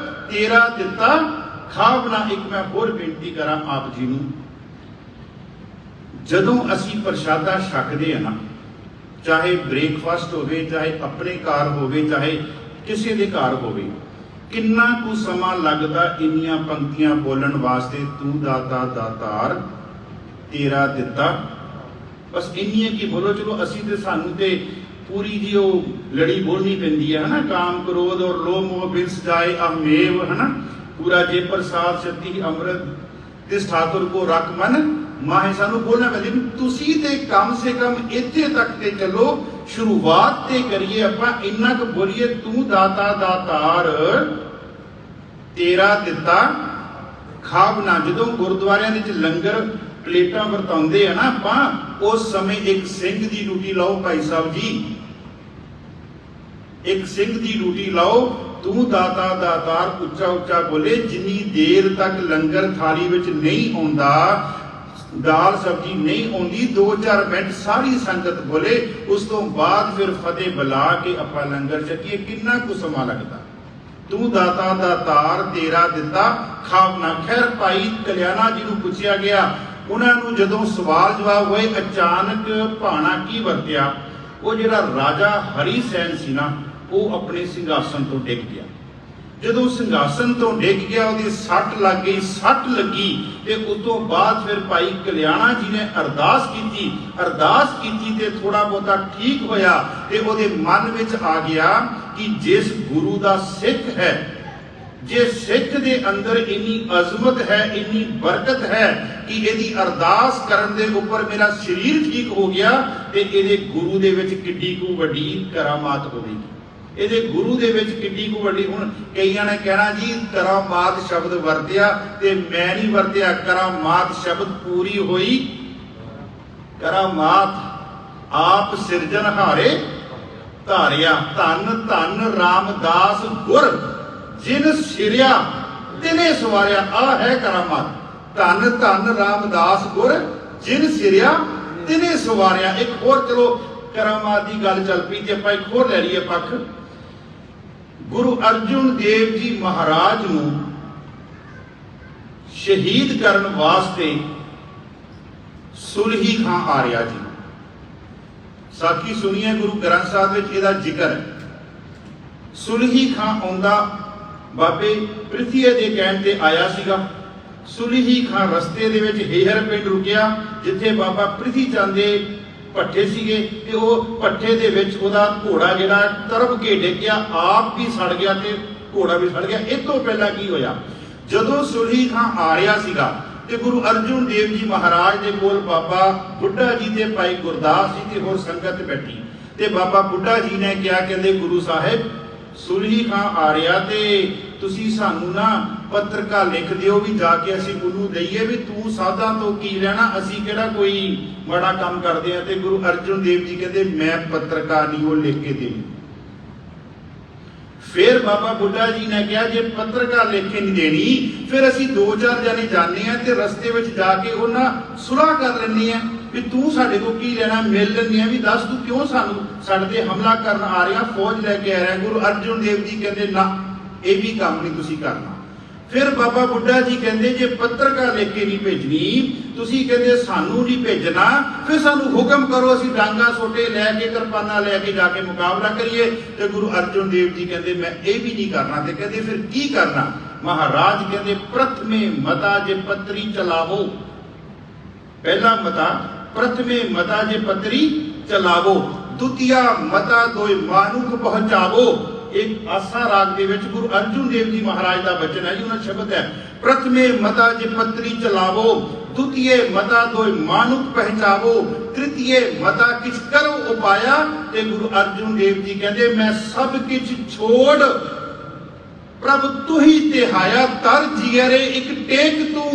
ਤੇਰਾ ਦਿੱਤਾ ਖਾ ਬਣਾ। ਇੱਕ ਮੈਂ ਹੋਰ ਬੇਨਤੀ ਕਰਾਂ ਆਪ ਜੀ ਨੂੰ, ਜਦੋਂ ਅਸੀਂ ਪ੍ਰਸ਼ਾਦਾ ਛਕਦੇ ਆ ਨਾ, ਚਾਹੇ ਬ੍ਰੇਕਫਾਸਟ ਹੋਵੇ, ਚਾਹੇ ਆਪਣੇ ਘਰ ਹੋਵੇ, ਚਾਹੇ ਕਿਸੇ ਦੇ ਘਰ ਹੋਵੇ, ਕਿੰਨਾ ਕੁ ਸਮਾਂ ਲੱਗਦਾ ਇੰਨੀਆਂ ਪੰਕਤੀਆਂ ਬੋਲਣ ਵਾਸਤੇ? ਤੂੰ ਦਾਤਾ ਦਾਤਾਰ, ਤੇਰਾ ਦਿੱਤਾ, ਬਸ ਇੰਨੀਆਂ ਕੀ ਬੋਲੋ। ਚਲੋ ਅਸੀਂ ਤੇ ਸਾਨੂੰ ਤੇ ਪੂਰੀ ਜੀ ਉਹ ਲੜੀ ਬੋਲਣੀ ਪੈਂਦੀ ਹੈ ਹਨਾ, ਕਾਮ ਕ੍ਰੋਧ ਔਰ ਲੋਭ ਮੋਹ ਬਿਨਸ ਜਾਏ ਅਮੇਵ ਹਨਾ, ਪੂਰਾ ਜੇ ਪ੍ਰਸਾਦ ਸ਼ਕਤੀ ਅੰਮ੍ਰਿਤ ਤਿਸ ਠਾਕੁਰ ਕੋ ਰਖ ਮਨ ਮਾਹੇ, ਸਾਨੂੰ ਬੋਲਣਾ ਪੈਂਦਾ। ਤੁਸੀਂ ਤੇ ਕਮ ਸੇ ਕਮ ਇੱਥੇ ਤੱਕ ਤੇ ਚਲੋ, ਸ਼ੁਰੂਆਤ ਤੇ ਕਰੀਏ ਆਪਾਂ, ਇੰਨਾ ਕੁ ਬੋਲੀਏ, ਤੂੰ ਦਾਤਾ ਦਾਤਾਰ, ਤੇਰਾ ਦਿੱਤਾ ਖਾਵਨਾ। ਜਦੋਂ ਗੁਰਦੁਆਰਿਆਂ ਦੇ ਵਿੱਚ ਲੰਗਰ ਪਲੇਟਾਂ ਵਰਤਾਉਂਦੇ ਆ ਨਾ ਆਪਾਂ, ਉਸ ਸਮੇਂ ਇੱਕ ਸਿੰਘ ਦੀ ਡਿਊਟੀ ਲਾਓ ਭਾਈ ਸਾਹਿਬ ਜੀ, ਇੱਕ ਸਿੰਘ ਦੀ ਡਿਊਟੀ ਲਾਓ। ਤੂੰ ਦਾਤਾ ਦਾਤਾਰ ਉੱਚਾ ਉੱਚਾ ਬੋਲੇ, ਜਿੰਨੀ ਦੇਰ ਤੱਕ ਲੰਗਰ ਥਾਲੀ ਵਿੱਚ ਨਹੀਂ ਆਉਂਦਾ, ਦਾਲ ਸਬਜ਼ੀ ਨਹੀਂ ਆਉਂਦੀ, 2-4 ਮਿੰਟ ਸਾਰੀ ਸੰਗਤ ਬੋਲੇ, ਉਸ ਤੋਂ ਬਾਅਦ ਫਿਰ ਫਤਿਹ ਬੁਲਾ ਕੇ ਆਪਾਂ ਲੰਗਰ ਛਕੀਏ। ਕਿੰਨਾ ਕੁ ਸਮਾਂ ਲੱਗਦਾ? ਤੂੰ ਦਾਤਾ ਦਾਤਾਰ, ਤੇਰਾ ਦਿੱਤਾ ਖਾਵਨਾ। ਖੈਰ ਭਾਈ ਕਲਿਆਣਾ ਜੀ ਨੂੰ ਪੁੱਛਿਆ ਗਿਆ, ਉਹਨਾਂ ਨੂੰ ਜਦੋਂ ਸਵਾਲ ਜਵਾਬ ਹੋਏ, ਅਚਾਨਕ ਭਾਣਾ ਕੀ ਵਰਤਿਆ? ਉਹ ਜਿਹੜਾ ਰਾਜਾ ਹਰੀ ਸੈਨ ਸੀ ਨਾ, ਉਹ ਆਪਣੇ ਸਿੰਘਾਸਨ ਤੋਂ ਡਿੱਗ ਗਿਆ। ਜਦੋਂ ਸਿੰਘਾਸਨ ਤੋਂ ਡਿੱਗ ਗਿਆ, ਉਹਦੀ ਸੱਟ ਲੱਗ ਗਈ, ਸੱਟ ਲੱਗੀ ਤੇ ਉਸ ਤੋਂ ਬਾਅਦ ਫਿਰ ਭਾਈ ਕਲਿਆਣਾ ਜੀ ਨੇ ਅਰਦਾਸ ਕੀਤੀ ਤੇ ਥੋੜਾ ਬਹੁਤਾ ਠੀਕ ਹੋਇਆ ਤੇ ਉਹਦੇ ਮਨ ਵਿੱਚ ਆ ਗਿਆ ਕਿ ਜਿਸ ਗੁਰੂ ਦਾ ਸਿੱਖ ਹੈ, ਜੇ ਸਿੱਖ ਦੇ ਅੰਦਰ ਇੰਨੀ ਅਜ਼ਮਤ ਹੈ, ਇੰਨੀ ਬਰਕਤ ਹੈ ਕਿ ਇਹਦੀ ਅਰਦਾਸ ਕਰਨ ਦੇ ਉੱਪਰ ਮੇਰਾ ਸਰੀਰ ਠੀਕ ਹੋ ਗਿਆ, ਤੇ ਇਹਦੇ ਗੁਰੂ ਦੇ ਵਿੱਚ ਕਿੱਡੀ ਕੁ ਵੱਡੀ ਕਰਾਮਾਤ ਹੋਵੇਗੀ, ਇਹਦੇ ਗੁਰੂ ਦੇ ਵਿੱਚ ਕਿੱਡੀ ਕੁ ਵੱਡੀ। ਹੁਣ ਕਈਆਂ ਨੇ ਕਹਿਣਾ ਜੀ ਕਰਾਮਾਤ ਸ਼ਬਦ ਵਰਤਿਆ ਤੇ ਮੈਂ ਨਹੀਂ ਵਰਤਿਆ। ਕਰਾਮਾਤ ਸ਼ਬਦ ਪੂਰੀ ਹੋਈ ਕਰਾਮਾਤ, ਆਪ ਸਿਰਜਣਹਾਰੇ ਧਾਰਿਆ। ਧੰਨ ਧੰਨ ਰਾਮਦਾਸ ਗੁਰ, ਜਿਨ ਸਿਰਿਆ ਤਿਨੇ ਸਵਾਰਿਆ। ਆ ਹੈ ਕਰਾਮਾਤ। ਧੰਨ ਧੰਨ ਰਾਮਦਾਸ ਗੁਰ, ਜਿਨ ਸਿਰਿਆ ਤਿਨੇ ਸਵਾਰਿਆ। ਇੱਕ ਹੋਰ ਚਲੋ ਕਰਾਮਾਤ ਦੀ ਗੱਲ ਚੱਲ ਪਈ ਤੇ ਆਪਾਂ ਇੱਕ ਹੋਰ ਲੈ ਲਈਏ ਪੱਖ। ਗੁਰੂ ਅਰਜੁਨ ਦੇਵ ਜੀ ਮਹਾਰਾਜ ਨੂੰ ਸ਼ਹੀਦ ਕਰਨ ਵਾਸਤੇ ਸੁਲਹੀ ਖਾਂ ਆ ਰਿਹਾ ਜੀ। ਸਾਖੀ ਸੁਣੀਏ, ਗੁਰੂ ਗ੍ਰੰਥ ਸਾਹਿਬ ਵਿੱਚ ਇਹਦਾ ਜ਼ਿਕਰ ਹੈ। ਸੁਲਹੀ ਖਾਂ ਆਉਂਦਾ ਬਾਬੇ ਪ੍ਰਿਥੀਏ ਦੇ ਕਹਿਣ ਤੇ ਆਇਆ ਸੀਗਾ। ਸੁਲਹੀ ਖਾਂ ਰਸਤੇ ਦੇ ਵਿੱਚ ਹੇਹਰ ਪਿੰਡ ਰੁਕਿਆ, ਜਿੱਥੇ ਬਾਬਾ ਪ੍ਰਿਥੀ ਚੰਦ ਦੇ ਭੱਠੇ ਸੀਗੇ, ਤੇ ਉਹ ਭੱਠੇ ਦੇ ਵਿੱਚ ਉਹਦਾ ਘੋੜਾ ਜਿਹੜਾ ਤਰਬ ਕੇ ਡਿੱਗ ਗਿਆ, ਆਪ ਵੀ ਸੜ ਗਿਆ ਤੇ ਘੋੜਾ ਵੀ ਸੜ ਗਿਆ। ਇਹ ਤੋਂ ਪਹਿਲਾਂ ਕੀ ਹੋਇਆ, ਜਦੋਂ ਸੁਲਹੀ ਖਾਂ ਆ ਰਿਹਾ ਸੀਗਾ ਤੇ ਗੁਰੂ ਅਰਜੁਨ ਦੇਵ ਜੀ ਮਹਾਰਾਜ ਦੇ ਕੋਲ ਬਾਬਾ ਬੁੱਢਾ ਜੀ ਤੇ ਭਾਈ ਗੁਰਦਾਸ ਜੀ ਤੇ ਹੋਰ ਸੰਗਤ ਬੈਠੀ, ਤੇ ਬਾਬਾ ਬੁੱਢਾ ਜੀ ਨੇ ਕਿਹਾ, ਕਹਿੰਦੇ ਗੁਰੂ ਸਾਹਿਬ ਸੁਲਹੀ ਖਾਂ ਆ ਰਿਹਾ ਤੇ ਤੁਸੀਂ ਸਾਨੂੰ ਨਾ ਪੱਤਰਕਾ ਲਿਖ ਦਿਓ ਵੀ ਜਾ ਕੇ ਅਸੀਂ ਉਹਨੂੰ ਦਈਏ ਵੀ ਤੂੰ ਸਾਧਾਂ ਤੋਂ ਕੀ ਲੈਣਾ, ਅਸੀਂ ਕਿਹੜਾ ਕੋਈ ਮਾੜਾ ਕੰਮ ਕਰਦੇ ਆ। ਤੇ ਗੁਰੂ ਅਰਜੁਨ ਦੇਵ ਜੀ ਕਹਿੰਦੇ ਮੈਂ ਪੱਤਰਕਾ ਨਹੀਂ ਉਹ ਲਿਖ ਕੇ ਦੇਣੀ। ਫਿਰ ਬਾਬਾ ਬੁੱਢਾ ਜੀ ਨੇ ਕਿਹਾ ਜੇ ਪੱਤਰਕਾ ਲਿਖ ਕੇ ਨਹੀਂ ਦੇਣੀ, ਫਿਰ ਅਸੀਂ 2-4 ਜਣੇ ਜਾਂਦੇ ਆ ਤੇ ਰਸਤੇ ਵਿੱਚ ਜਾ ਕੇ ਉਹਨਾਂ ਸੁਲਾਹ ਕਰ ਲੈਂਦੇ ਆ ਵੀ ਤੂੰ ਸਾਡੇ ਕੋਲ ਕੀ ਲੈਣਾ, ਮਿਲ ਲੈਂਦੇ ਆ ਵੀ ਦੱਸ ਤੂੰ ਕਿਉਂ ਸਾਨੂੰ ਸਾਡੇ ਤੇ ਹਮਲਾ ਕਰਨ ਆ ਰਿਹਾ, ਫੌਜ ਲੈ ਕੇ ਆ ਰਿਹਾ। ਗੁਰੂ ਅਰਜੁਨ ਦੇਵ ਜੀ ਕਹਿੰਦੇ ਨਾ, ਇਹ ਵੀ ਕੰਮ ਨਹੀਂ ਤੁਸੀਂ ਕਰਨਾ। ਫਿਰ ਬਾਬਾ ਬੁੱਢਾ ਜੀ ਕਹਿੰਦੇ ਜੇ ਪੱਤਰਕਾ ਲਿਖ ਕੇ ਨਹੀਂ ਭੇਜਣੀ, ਤੁਸੀਂ ਕਹਿੰਦੇ ਸਾਨੂੰ ਨਹੀਂ ਭੇਜਣਾ, ਫਿਰ ਸਾਨੂੰ ਹੁਕਮ ਕਰੋ, ਅਸੀਂ ਡਾਂਗਾ ਸੋਟੇ ਲੈ ਕੇ ਕਿਰਪਾਨਾਂ ਲੈ ਕੇ ਜਾ ਕੇ ਮੁਕਾਬਲਾ ਕਰੀਏ। ਤੇ ਗੁਰੂ ਅਰਜੁਨ ਦੇਵ ਜੀ ਕਹਿੰਦੇ ਮੈਂ ਇਹ ਵੀ ਨਹੀਂ ਕਰਨਾ। ਤੇ ਕਹਿੰਦੇ ਫਿਰ ਕੀ ਕਰਨਾ? ਮਹਾਰਾਜ ਕਹਿੰਦੇ ਪ੍ਰਥਮੇ ਮਤਾ ਜੇ ਪੱਤਰੀ ਚਲਾਵੋ। ਪਹਿਲਾ ਮਤਾ ਪ੍ਰਥਮੇ ਮਤਾ ਜੇ ਪੱਤਰੀ ਚਲਾਵੋ, ਦੁਤੀਆ ਮਤਾ ਦੋਇ ਮਾਨੁਖ ਪਹੁੰਚਾਵੋ। ਇੱਕ ਆਸਾ ਰਾਗ ਦੇ ਵਿੱਚ ਗੁਰੂ ਅਰਜੁਨ ਦੇਵ ਜੀ ਮਹਾਰਾਜ ਦਾ ਬਚਨ ਹੈ ਜੀ, ਉਹਨਾਂ ਸ਼ਬਦ ਹੈ ਪ੍ਰਥਮੇ ਮਤਾ ਜੇ ਪੱਤਰੀ ਚਲਾਵੋ, द्वितीय मता दोय मानुख पहचावो, तृतीय मता किछ करो उपाया। ते गुरु अर्जुन देव जी कहते मैं सब किछ छोड़ प्रभ तू ही तिहाया, तर जियरे एक टेक तू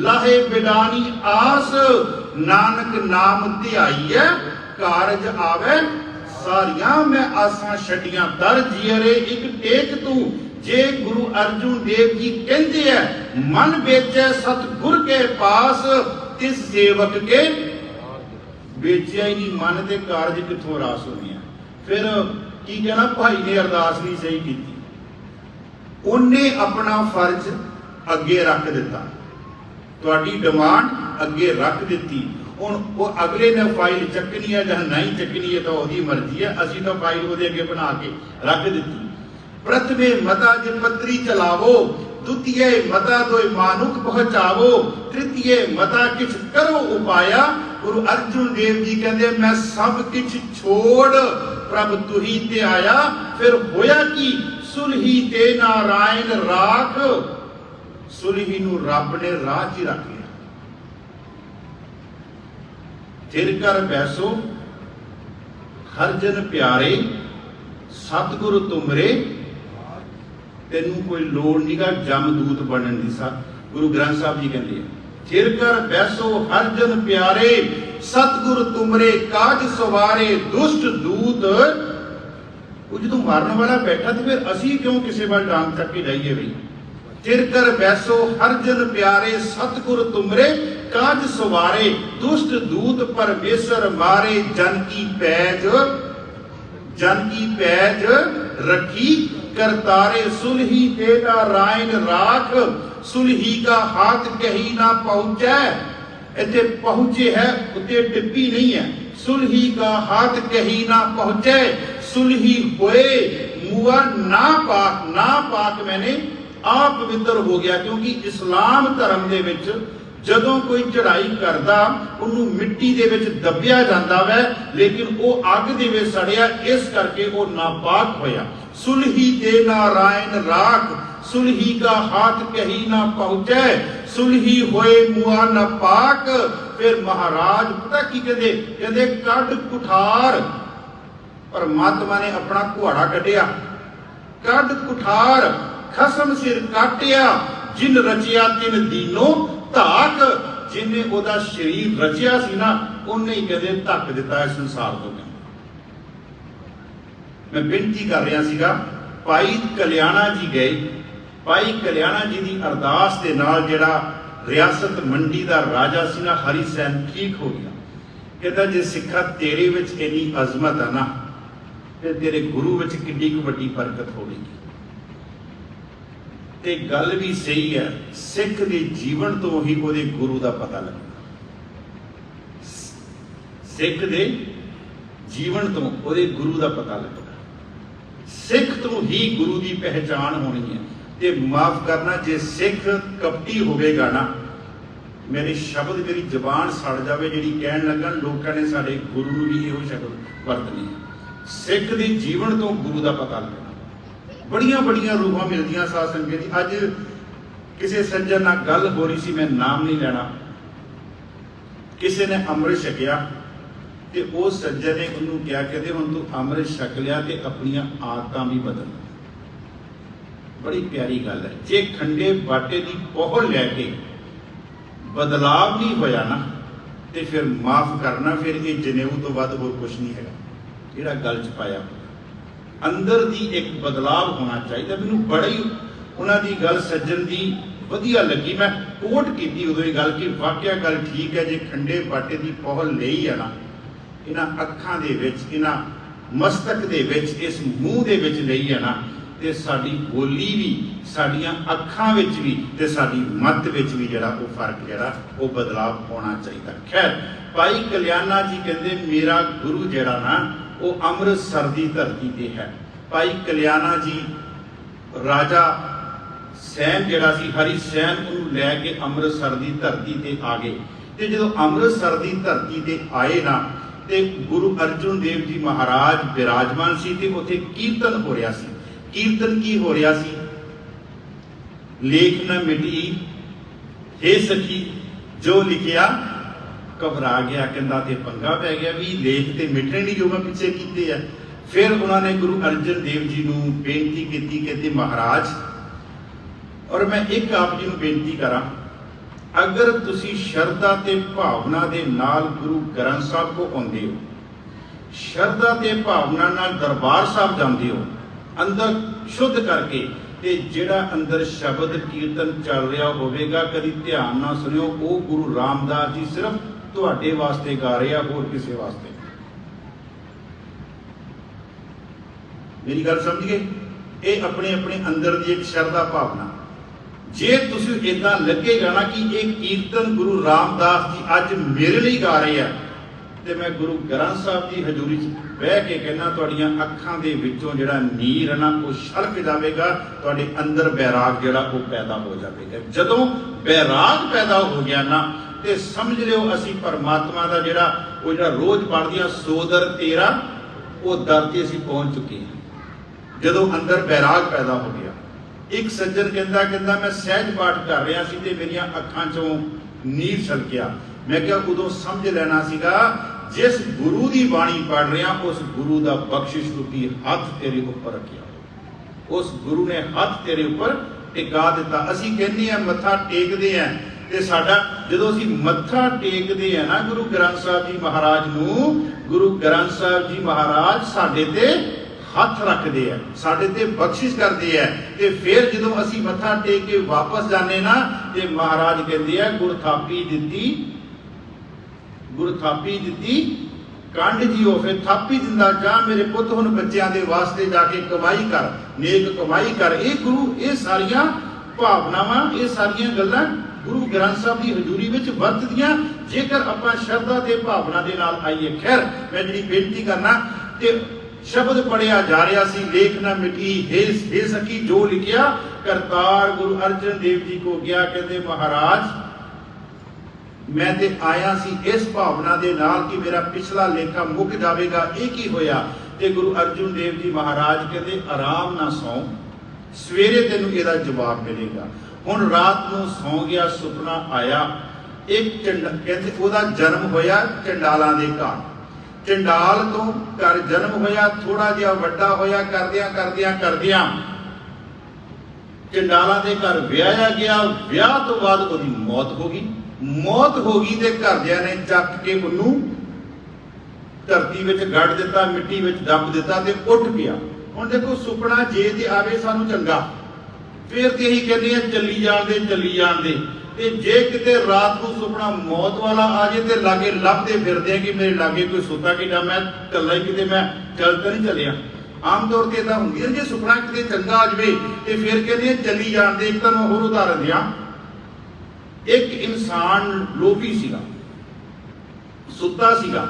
लाहे बिडानी आस। नानक नाम ध्याईए कारज आवे सारियां, मैं आसां छड्डियां, तर जियरे एक टेक तू। जे गुरु अर्जुन देव जी कहते हैं मन बेचे सतगुर के पास, तिस सेवक के बेचिया ही नहीं मन के कारज किथों रास होने। फिर की कहना, भाई ने अरदास नहीं सही की, उन्हें अपना फर्ज अगे रख दिता, तुहाडी डिमांड अगे रख दी। हुण वो अगले ने फाइल चकनी है या नहीं चकनी है तो उसकी मर्जी है, असीं तो फाइल वो अगे बना के रख दी। प्रथमे मता जे पत्री चलावो, द्वितीय मता दोय मानुख पहुंचावो, तृतीय मता किछ करो उपाया। गुरु अर्जुन देव जी कहते मैं सब किछ छोड़ प्रभ तुही ते आया। फिर होया कि सुलही ते नारायण राख, सुलही नू रब ने राह च रख लिया। थिर कर बैसो हर जन प्यारे, सतगुरु तुमरे, तेनू कोई लोड़ नहीं गा जमदूत बनने की। सा गुरु ग्रंथ साहब जी कहते हैं थिर कर बैसो हर जन प्यारे, सतगुरु तुमरे काज सवारे, दुष्ट दूत। जो मारने वाला बैठा तो फिर असी क्यों किसी वाल डांग तक के जाइए भाई। थिर कर बैसो हर जन प्यारे, सतगुरु तुमरे काज सवारे, दुष्ट दूत परमेश्वर मारे। जन की पैज रखी करतारे, सुलही ते नारायण राख, सुलही का हाथ कहीं ना पहुंचे। इतने पहुंचे है उतने टिप्पी नहीं है। सुलही का हाथ कहीं ना पहुंचे, सुलही होए मुआ ना पाक मैंने आप पवित्र हो गया। क्योंकि इस्लाम धर्म दे विच जदों कोई चढ़ाई करदा उन्होंने मिट्टी दे विच दबिया जाता वै, लेकिन वो अग दे विच सड़िया, इस करके वो नापाक होया। सुलही ते नारायण राख, सुलही का हाथ कहीं ना पहुंचे, सुलही होए मुआ न पाक। फिर महाराज पता की कहते, कहते कड कुठार। परमात्मा ने अपना कुहाड़ा कटिया, कड कुठार खसम सिर काटिया, जिन रचिया तिन दीनो धाक। जिन्हें ओदा शरीर रचिया सी ना, उन्हें ही कहते धक दिता है संसार तो। मैं बेनती कर रहा सीगा, भाई कल्याणा जी गए, भाई कल्याणा जी की अरदास के नाल जिहड़ा रियासत मंडी का राजा सी ना हरि सैन ठीक हो गया। कहता जे सिखा तेरे विच इन्नी अजमत है ना, फिर तेरे गुरु विच किड्डी क वड्डी बरकत होगी। ते गल भी सही है, सिख के जीवन तो ही वो गुरु का पता लगता। सिख के जीवन तो वो गुरु का पता लगता। सिख तो ही गुरु की पहचान होनी है। ते माफ करना जे सिख कपटी होगा ना, मेरे शब्द मेरी जबान सड़ जाए जी कह लगन लोगों ने साडे गुरु नूं भी इहो शब्द वरतने। सिख के जीवन तो गुरु का पता लगना। बड़िया बड़िया रूहां मिलदियां साध संगत जी। अज किसी सज्जन नाल गल हो रही सी, मैं नाम नहीं लेना, किसी ने अमृत छकिया ते उस सज्जन ने उन्होंने क्या कहते हुण तू अमृत छक लिया ते अपनियां आदतां भी बदल। बड़ी प्यारी गल है। जे खंडे बाटे की पौह लैके बदलाव नहीं होया ना, तो फिर माफ करना, फिर ये जनेऊ तो वध होर कुछ नहीं है जिहड़ा गल च पाया। अंदर दी एक बदलाव होना चाहिए। मैनूं बड़ा ही उन्होंने गल सज्जन की वधिया लगी। मैं कोट की उदों ही गल कि वाकया गल ठीक है। जे खंडे बाटे की पौह लई है ना, इन्हां अखां दे विच, इन्हां मस्तक दे विच, इस मूँह दे विच लई है ना, ते साडी बोली भी, साडियां अखां विच भी, ते साडी मत विच भी जिहड़ा वो फर्क जिहड़ा वो बदलाव होना चाहिए। खैर भाई कल्याणा जी कहते मेरा गुरु जिहड़ा ना वो अमृतसर की धरती पे है। भाई कल्याणा जी राजा सैन जिहड़ा सी हरि सैन उन्होंने लैके अमृतसर की धरती पे आ गए। तो जो अमृतसर की धरती पे आए ना, तो गुरु अर्जुन देव जी महाराज विराजमान सी, ते उत्थे कीर्तन हो रहा सी। कीर्तन की हो रहा सी, लेख न मिटी हे सखी जो लिखिया घबरा गया, कहता ते पंगा पै गया भी लेख ते मिटने नहीं जो मैं पिछे कीते है। फिर उन्होंने गुरु अर्जन देव जी को बेनती की, कहते महाराज, और मैं एक आप जी को बेनती करा, अगर तुसी शरधा ते भावना दे नाल गुरु ग्रंथ साहब को आउंदे हो, शरधा ते भावना नाल दरबार साहब जाते हो, अंदर शुद्ध करके, ते जिहड़ा अंदर शब्द कीर्तन चल रहा होवेगा, कभी ध्यान ना सुनियो, वो गुरु रामदास जी सिर्फ तुहाडे वास्ते गा रहे हैं, होर किसी वास्ते। मेरी गल समझ गए? ये अपने अपने अंदर की एक शरधा भावना। जे तुसीं इदां लगेगा ना कि ये कीर्तन गुरु रामदास जी अज मेरे लिए गा रहे हैं, तो मैं गुरु ग्रंथ साहब की हजूरी बह के कहना, तुहाडीआं अखां दे विचों जिहड़ा नीर है ना वो छलक जाएगा, तुहाडे अंदर बैराग जिहड़ा वो पैदा हो जाएगा। जदों बैराग पैदा हो गया ना, तो समझ लियो असी परमात्मा का जिहड़ा रोज पढ़दे सोदर तेरा, वो दर ते असी पहुंच चुके हैं। जदों अंदर बैराग पैदा हो गया। एक सज्जन कहता मैं सहज पाठ कर रहा सी ते मेरियां अखां चों नीर छलकिया। मैं क्या उदों समझ लेना सीगा, जिस गुरु की बाणी पढ़ रहा उस गुरु का बख्शिश रूपी हाथ तेरे उपर रखिया, उस गुरु ने हाथ तेरे उपर टिका दिता। असी कहने हैं मत्था टेकते हैं, ते साडा जदों असी मत्था टेकते हैं ना गुरु ग्रंथ साहब जी महाराज नूं, गुरु ग्रंथ साहब जी महाराज साडे ते हथ रखते हैं, साडे ते बख्शिश करते हैं। ते फिर जदों असी मत्था टेक के वापस जाने ना, ते महाराज कहते हैं गुर थापी दिती, गुर थापी दिती कंड जीओ, फिर थापी दिंदा जा मेरे पुत हुण बच्चों के वास्ते जाके कमाई कर, नेक कमाई कर। ये गुरु ये सारियां भावनावां, ये सारियां गल्लां गुरु ग्रंथ साहब की हजूरी में वरतदियां, जेकर आपां शरधा ते भावना दे नाल आईए। खैर मैं जी बेनती करना, ते शब्द पढ़िया जा रहा सी, लेख ना मिटी हे सखी जो लिखिया करतार गुरु अर्जन देव जी को गया। कहते महाराज मैं ते आया सी इस भावना दे नाल कि मेरा पिछला लेखा मुक जाएगा, एक ही होया। ते गुरु अर्जन देव जी महाराज कहते आराम ना सौ, सवेरे तेनू इहदा जवाब मिलेगा। हुण रात नूं सौ गया, सुपना आया, एक कहते ओहदा जन्म होया चंडालां दे घर, चंडाल तो घर जन्म होया, थोड़ा जिहा वड्डा होया, करदियां करदियां करदियां चंडालां दे घर विआहया गया। विआह तो बाद ओहदी मौत हो गई। मौत हो गई ते घरदियां ने चक के उन्नू धरती विच गड़ दिता, मिट्टी विच दब दिता ते उठ पिया। हुण देखो सुपना जे ते आवे सानू चंगा, फिर ते यही कहने हैं चली जान दे। ते जे किते रात को सुपना मौत वाला आ जाए तो लागे लभदे फिरदे कि मेरे लागे कोई सुता कि मैं कल्ला ही किते मैं चल तो नहीं चलिया। आम तौर पर इदा होंगी है, जे सुपना किते चंगा आ जाए तो फिर कहने चली जान दे। एक तो मैं होर उदाहरण दिया, एक इंसान लोभी सीगा, सुता सीगा,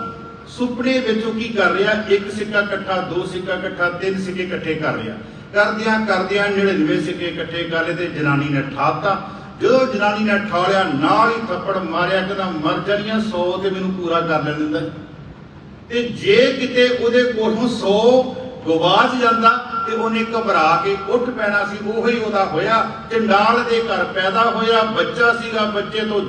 सुपने विचों की कर रहा, एक सिक्का इकट्ठा, दो सिक्का इकट्ठा, तीन सिक्के इकट्ठे कर रहा, करदियां 99 सिक्के इकट्ठे कर ले ते जनानी ने ठाता। जो जनानी ने ठा लिया, नाल ही थप्पड़ मारिया, कहता मर जानियां 100 ते मैनूं पूरा कर लेने दिंदा। ते जे किते उहदे कोलों 100 गवाच जांदा ते उहने घबरा के उठ पैना सी। ओही उहदा होया, चंडाल दे घर पैदा होया, बच्चा सीगा, बच्चे तो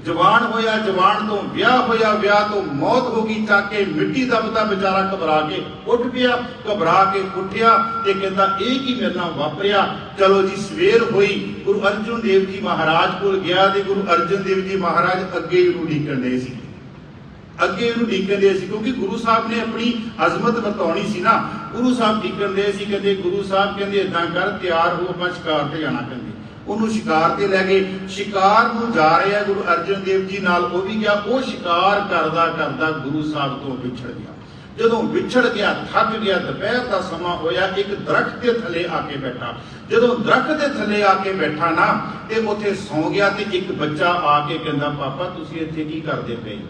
जवान होया, जवान तो विआह होया, विआह तो मौत हो गई। चाके मिट्टी दबदा बेचारा घबरा के उठ पिया, घबरा के उठिया ते कहंदा ये की मेरे नाल वापरिया। चलो जी सवेर हुई, गुरु अर्जन देव जी महाराज कोल गया ते गुरु अर्जन देव जी महाराज अगे ही उਡੀਕਣ दे सी, अगे इहनूं उਡੀਕਣ दे सी, क्योंकि गुरु साहब ने अपनी अजमत बताउणी सी ना। गुरु साहब उਡੀਕਣ दे सी, कहंदे गुरु साहब कहंदे इदां कर तैयार हो, आपां शिकार ते जाना। कहंदे ਉਹਨੂੰ शिकार ते लै गए, शिकार नूं जा रहे हैं गुरु अर्जन देव जी नाल, वो भी गया। वो शिकार करदा करदा गुरु साहब तो विछड़ गया। जदों विछड़ गया, थक गया, दोपहर का समा होया, एक दरख्त के थले आके बैठा। जदों दरख्त के थले आके बैठा ना, ते उत्थे सौ गया। ते एक बच्चा आके कहंदा पापा तुसीं इत्थे की करदे पए?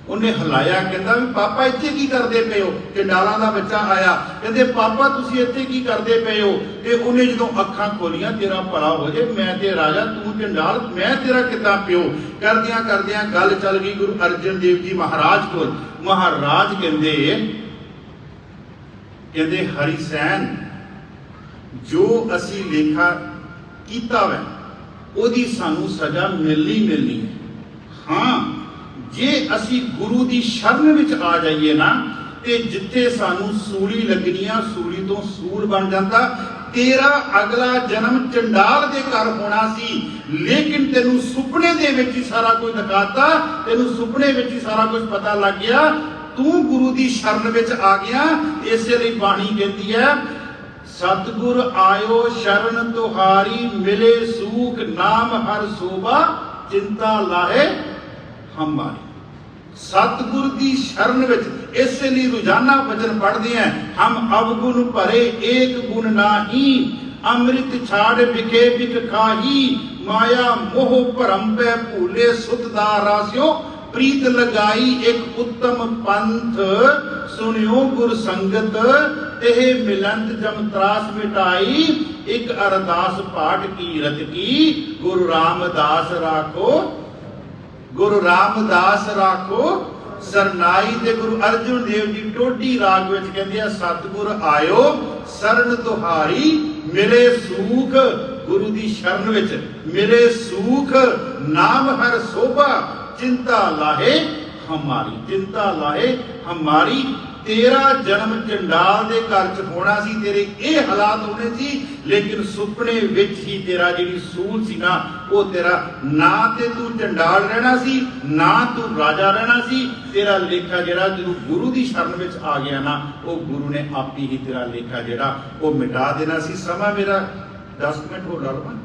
उन्हें हिलाया, कहता भी पापा इत्थे की करदे पे हो? चंडालां दा बच्चा आया, कहते पापा तुसीं इत्थे की करदे पे हो? ते उन्हें जदों अखां खोलियां, तेरा भला हो जाए, मैं ते राजा तू चंडाल, मैं तेरा किदां प्यो? करदियां करदियां गल चल गई गुरु अर्जन देव जी महाराज कोल। महाराज कहंदे हरि सैन जो असी लेखा कीता वै ओदी सानू सजा मिलनी है। हाँ जे असी गुरु की शरण विच आ जाइए ना, ते जिथे सानू सूली लगनी आ, सूली तो सूल बन जाता। तेरा अगला जन्म चंडाल दे घर होना सी, लेकिन तेनू सुपने दे विच ही सारा कुछ दिखाता, तेनू सुपने विच ही सारा कुछ पता लग गया, तू गुरु की शरण विच आ गया। इसलिए बाणी कहती है, सतगुर आयो शरण तुहारी, मिले सूख नाम हर शोभा, चिंता लाहे हमारी। सतगुर की शरण विच इसलिए रोजाना वचन पढ़ते हैं, हम अवगुण भरे एक गुण नाही, अमृत छाड़ बिखे बिख खाही, माया मोह भरम पे भूले सुतदा रास्यो, प्रीत लगाई एक उत्तम पंथ, सुनियो गुर संगत तेह मिलंत जम त्रास मिटाई, एक अरदास पाठ कीरत की, गुरु रामदास राखो, गुरु रामदास राखो सरनाई। ते गुरु अर्जुन देव जी टोडी राग विच कहंदे आ, सतगुर आयो शरण तुहारी, मिले सूख, गुरु दी शरण विच मिले सूख, नाम हर शोभा, चिंता लाहे हमारी, चिंता लाहे हमारी। तेरा जन्म चंडाल दे घर च होना सी, तेरे ये हालात होने सी, लेकिन सुपने विच ही तेरा जिहड़ी सूल सी ना, वो तेरा ना ते तू चंडाल रहना सी, ना तू राजा रहना सी। तेरा लेखा जिहड़ा जदों गुरु दी शरण विच आ गया ना, वो गुरु ने आप ही तेरा लेखा जिहड़ा वो मिटा देना सी। समा मेरा 10 मिनट हो लगा,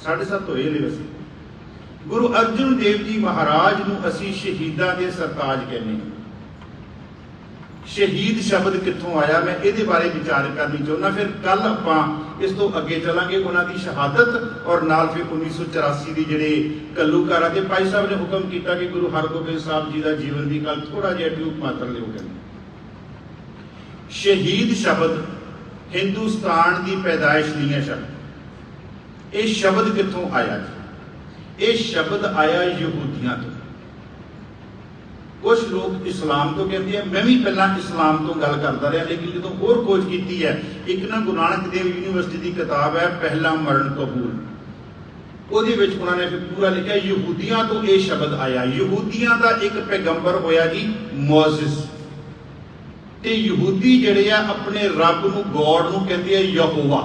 7:30 होए ले वैसे। गुरु अर्जुन देव जी महाराज नूं असीं शहीदां दे सरताज कहने। शहीद शब्द कित्थों आया, मैं ये बारे विचार करनी चाहना। फिर कल आपां इस तो अगे चलांगे उन्होंने शहादत और नाल फिर 1984 की जिहड़े घल्लूकारा के भाई साहब ने हुक्म किया कि गुरु हरगोबिंद साहब जी का जीवन की गल थोड़ा जिहा ट्यूब मात्र लिओ। शहीद शब्द हिंदुस्तान की पैदाइश नहीं है शब्द। ये शब्द कित्थों आया जी? ये शब्द आया यहूदियों तो। कुछ लोग इस्लाम तो कहते हैं, मैं भी पहला इस्लाम तो गल करता रहा, लेकिन जो होर खोज की है, एक ना गुरु नानक देव यूनिवर्सिटी की किताब है पहला मरण कबूल, उन्होंने फिर पूरा लिखा यहूदियों तो ये शब्द आया। यहूदियों का एक पैगंबर होया जी मोसेस, ते यहूदी जिहड़े आ अपने रब नूं गॉड नूं कहते हैं यहोवा।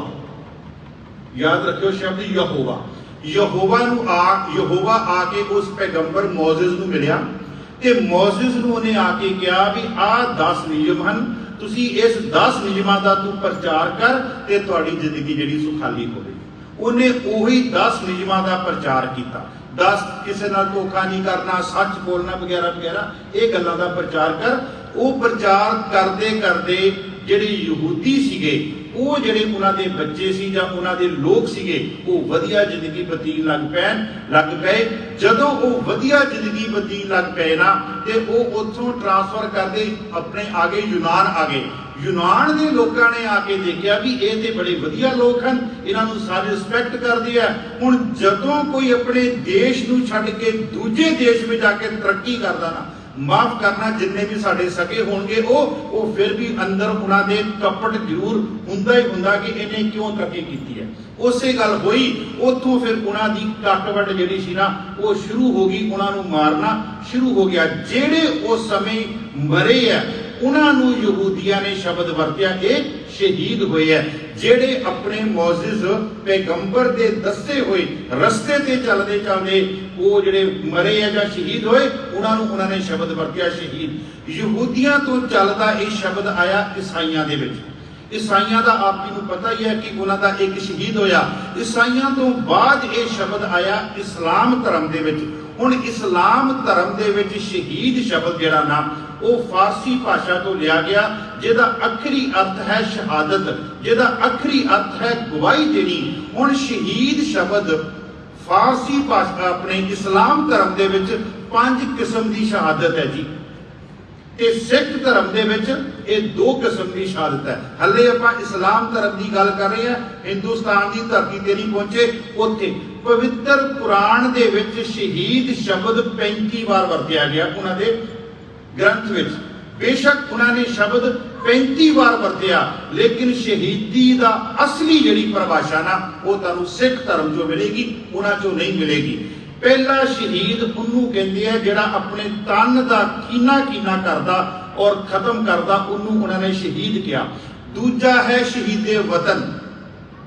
याद रखियो शब्द यहोवा। यहोवा आके उस पैगंबर मोसेस नूं मिलिया, ते मोसेस नूं उन्हें आके कहा भी आ 10 नियम हैं, तुसी इस 10 नियमां दा तू प्रचार कर ते तुहाडी जिंदगी जिहड़ी सुखाली होवे। उन्हें उही 10 नियमां दा प्रचार किया। 10 किसी नाल धोखा नहीं करना, सच बोलना वगैरह वगैरह, ये गल्लां दा प्रचार कर। वो प्रचार करते करते जिहड़े यहूदी सीगे, वो जिहड़े उन्हां दे बच्चे सी जां उन्हां दे लोग सीगे, वो वधिया जिंदगी बतीन लग पए। जदों वो वधिया जिंदगी बतीन लग पए ना, ते वो उत्थों ट्रांसफर करते अपने आगे यूनान आ गए। यूनान के लोगों ने आके देखा भी ये तो बड़े वधिया लोग हैं, इन्हों सारे रिस्पैक्ट करते हैं। हुण जदों कोई अपने देश नूं छड्ड के दूजे देश में जाके तरक्की करदा ना, माफ करना जिन्ने भी साडे सके होणगे, वो फिर भी अंदर उन्होंने कपट जरूर हुंदा ही हुंदा कि इन्हें क्यों तरक्की की है। उसे गल हुई, उतों फिर उन्होंने कटवट जिहड़ी सी ना वो शुरू हो गई, उन्होंने मारना शुरू हो गया। जेड़े उस समय मरे है उन्होंने यहूदिया ने शब्द वरत्या, ये शहीद हुए है। जेड़े अपने मोसेस पैगंबर दे दसे हुए रस्ते ते चलते चलते वो जेड़े मरे है या शहीद होए, उन्होंने शब्द वरत्या शहीद। यहूदियों तो चलता ये शब्द आया ईसाइयों के विच। ईसाइयों का आप जी पता ही है कि उन्होंने एक शहीद होया। ईसाइयों तो बाद ये शब्द आया इस्लाम धर्म के विच। हुण इस्लाम धर्म के विच शहीद शब्द जिहड़ा ना वो फारसी भाषा तो लिया गया, जिहदा आखिरी अर्थ है शहादत, जिहदा आखिरी अर्थ है गवाही देनी। हुण शहीद शब्द फारसी भाषा अपने इस्लाम धर्म के विच 5 किस्म की शहादत है जी, ते सिख धर्म के विच ये 2 किस्म की शहादत है। हले आपां इस्लाम धर्म की गल कर रहे हैं, हिंदुस्तान की धरती ते नहीं पहुंचे। उत्थे पवित्र कुरान दे विच शहीद शब्द 35 बार वरत्या गया उन्होंने ग्रंथ विच। बेशक उन्होंने शब्द 35 बार वरत्या, लेकिन शहीदी का असली जिहड़ी परिभाषा ना वो तुहानूं सिख धर्म चों मिलेगी, उन्हां चों नहीं मिलेगी। पहला शहीद उन्होंने कहते हैं जिहड़ा अपने तन का कीना कीना करता और खत्म करता, उन्होंने उन्होंने शहीद किया। दूजा है शहीदे वतन।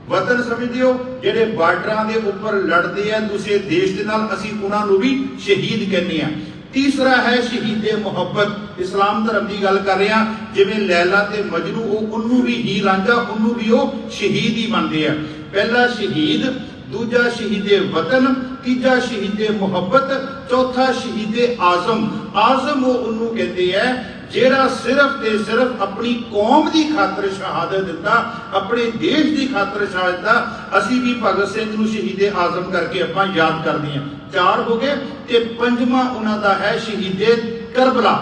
वतन समझते हो जिहड़े बार्डरां दे उपर लड़ते हैं दूसरे देश दे नाल, असीं उन्हां नूं भी शहीद कहने हैं। तीसरा है शहीदे मुहब्बत, इस्लाम धर्म की गल कर रहे हैं, जिवें लैला ते मजनू उन्होंने भी हीर रांझा उन्होंने भी वो शहीद ही मानते हैं। पहला शहीद, दूजा शहीदे वतन, तीजा शहीदे मुहब्बत, चौथा शहीदे आजम। आजम वो उन्होंने कहते हैं जेड़ा सिर्फ ते सिर्फ अपनी कौम की खातर शहादत दिता, अपने देश की खातर शहादत दिता। असी भी भगत सिंह नूं शहीदे आजम करके आपां याद करते हैं। चार हो गए ते पंजवां उन्हां दा है शहीदे करबला।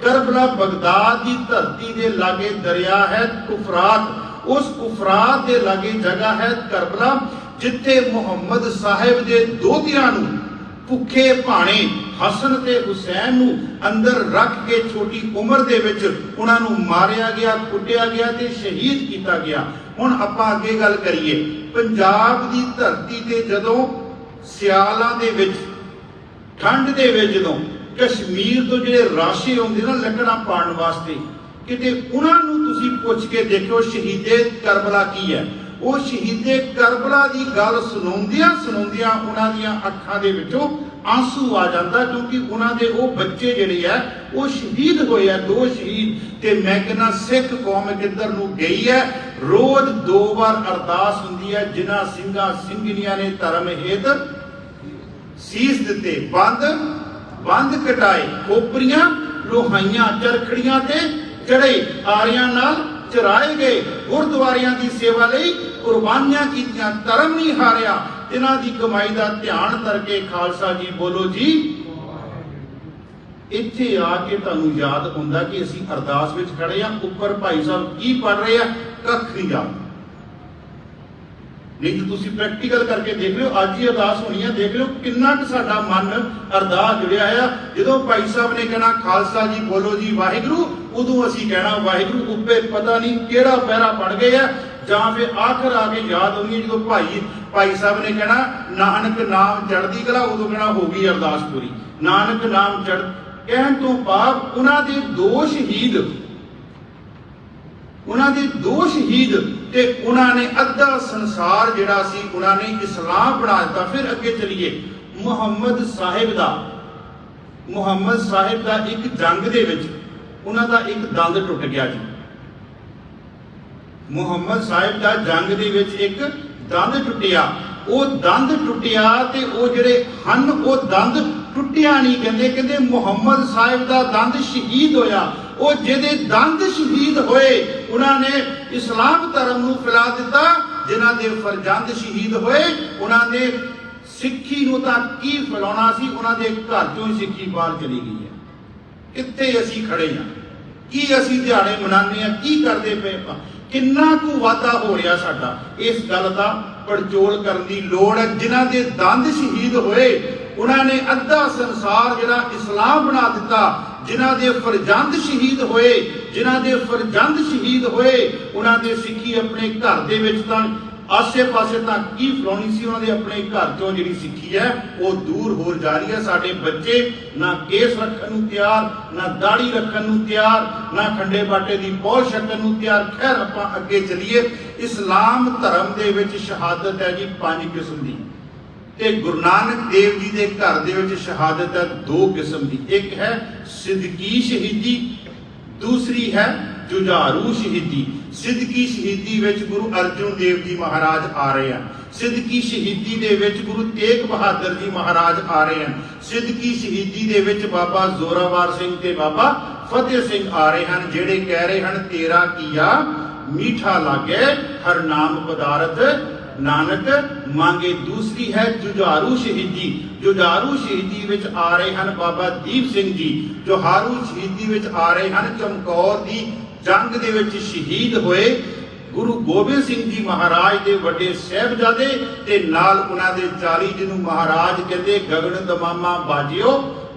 करबला बगदाद की धरती के लागे दरिया है कुफरात, उस कुफरात के लागे जगह है करबला, जिथे मुहम्मद साहिब के दोहतियां नूं भुखे भाणे हसन ते हुसैन नूं अंदर रख के छोटी उम्र दे विच उन्हां नूं मारिया गया, कुटिया गया ते शहीद किया गया। हुण आपां अगे गल करिए, पंजाब की धरती ते जदों सियालां दे विच ठंड दे विच जदों कश्मीर तो जिहड़े राशे आउंदे ना लकड़ां पाउण वास्ते, किते उन्हां नूं तुसीं पुछ के देखो शहीदे करबला की है। वो शहीदे करबला की गल सुनाउंदियां सुनाउंदियां उन्हां दीयां अखां दे विचों आंसू आ जाता, क्योंकि उन्हां दे वो बच्चे जिहड़े है वो शहीद होए है, दो शहीद। ते मैं कहना सिख कौम किधर नूं गई है, रोज 2 बार अरदास हुंदी है, जिन्हां ਸਿੰਘਾਂ ਸਿੰਘਣੀਆਂ ने धर्म हेत सीस दिते, बंद कटाए, खोपरियां लोहाइयां चरखड़ियां ते चढ़े, आरियां नाल चराए गए, गुरुद्वारियां की सेवा लई कुर्बानियां कीतियां, धर्म नहीं हारिया, इन्हां दी कमाई दा ध्यान करके खालसा जी बोलो जी। इत्थे आके तुहानूं याद हुंदा कि असीं अरदास विच खड़े आ, उपर भाई साहब की पढ़ रहे आ, कख नहीं याद। नहीं तो तुसीं प्रैक्टिकल करके देख लो, अज ही अरदास होनी है, देख लो किन्ना क साडा मन अरदास जुड़िया है। जदों भाई साहब ने कहना खालसा जी बोलो जी वाहिगुरू, उदों असीं कहना वाहिगुरू, उप्पे पता नहीं किहड़ा पैरा पड़ गया है, जां फिर आखिर आके याद होनी है जदों भाई साहब ने कहना नानक नाम चढ़दी कला, उदों कहना हो गई अरदास पूरी। नानक नाम चढ़ कहण तो भाव उन्हां दे दो शहीद, उन्होंने दो शहीद ते उन्होंने अद्धा संसार जिहड़ा सी उन्होंने इस्लाम बना दिता। फिर अगे चलिए, मुहम्मद साहिब दा एक जंग दे विच उन्हां दा एक दंद टुट गया जी। मुहम्मद साहिब दा जंग दे विच एक दंद टुटिया, वो दंद टुटिया ते वो जिहड़े हन वो दंद टुटिया नहीं, कहते मुहम्मद साहिब दा दंद शहीद होया। वो जिहदे दंद शहीद होए उन्होंने इस्लाम धर्म नूं फैला दिता, जिन्हां दे फरजंद शहीद होए उन्होंने सिक्खी नूं तां की फैलाउणा सी, उन्हां दे घर चों ही सिक्खी बाहर चली गई है। कित्थे असीं खड़े हां, की असीं दिहाड़े मनाने हां, की करदे पए हां, किन्ना कु वाधा हो रहा साडा, इस गल दा पड़चोल करन दी लोड़ है। जिन्हां दे दंद शहीद होए उन्होंने अद्धा संसार जिहड़ा इस्लाम बना दिता, जिन्हां दे फरजंद शहीद होए, जिन्हां दे फरजंद शहीद होए उन्हां दे सिੱਖੀ अपने घर दे विच तां आसे पासे तक की फैलाउणी सी, उन्हां दे अपने घर चों जिहड़ी सिੱਖੀ है वो दूर हो जा रही है। साडे बच्चे ना केस रखण नूं तैयार, ना दाढ़ी रखण नूं तैयार, ना खंडे बाटे दी पौल छकण नूं तैयार। खैर आपां अगे चलीए, इस्लाम धर्म दे विच शहादत है जी 5 किस्म दी, ते गुरु नानक देव जी के घर दे विच शहादत है 2 किस्म की। एक है सिद्दकी शहीदी, दूसरी है जुझारू शहीदी। सिद्दकी शहीदी विच गुरु अर्जुन देव जी महाराज आ रहे हैं, सिद्दकी शहीदी दे विच गुरु तेग बहादुर जी महाराज आ रहे हैं, सिद्दकी शहीदी दे विच बाबा जोरावर सिंह ते बाबा फतेह सिंह आ रहे हैं, जेड़े कह रहे हैं तेरा किया मीठा लागे हर नाम पदारथ नानक मांगे। दूसरी है जुझारू शहीदी, जुझारू शहीदी विच आ रहे हैं बाबा दीप सिंह जी, जुझारू शहीदी विच आ रहे हैं चमकौर दी जंग दे विच शहीद होए गुरु गोबिंद सिंह जी महाराज दे वड्डे साहिबजादे ते नाल उन्हां दे 40 जिन्हों महाराज कहते गगन दमामा बाजियो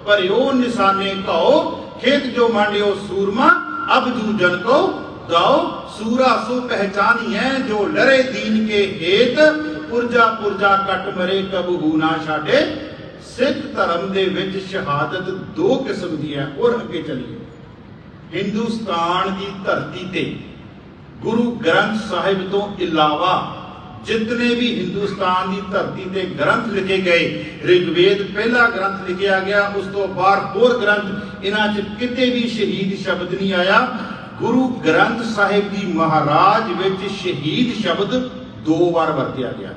भरियो निशाने कहो, खेत जो मांडियो सूरमा अब जू जन को गाओ, सूरा सो पहचानी है जो लड़े दीन के हेत, पुरजा पुरजा कट मरे कबहू ना छाड़े सिख धर्म दे विच शहादत दो किस्म की है। और अगे चलिए, हिंदुस्तान की धरती ते गुरु ग्रंथ साहिब तो इलावा जितने भी हिंदुस्तान की धरती ते ग्रंथ लिखे गए, ऋग्वेद पहला ग्रंथ लिखा गया, उस तो बाद होर ग्रंथ, इन्हां च किते भी शहीद शब्द नहीं आया। गुरु ग्रंथ साहिब जी महाराज विच शहीद शब्द दो बार वरतिया गया।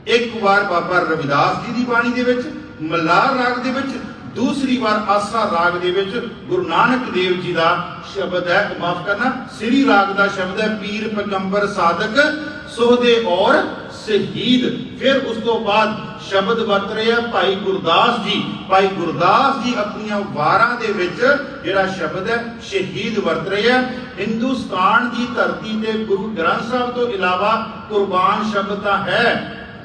एक बार बाबा रविदास जी की बाणी दे विच मल्हार राग दे विच, दूसरी बार आसा राग दे विच गुरु नानक देव जी का शब्द है, माफ करना, श्री राग का शब्द है, पीर पैगंबर साधक सोहदे और शहीद। फिर उस तो बाद शब्द वरत रहे हैं भाई गुरदास जी। भाई गुरदास जी अपनी वारां दे विच जिहड़ा शब्द है शहीद वरत रहे हैं। हिंदुस्तान की धरती ते गुरु ग्रंथ साहब तो इलावा कुर्बान शब्द है,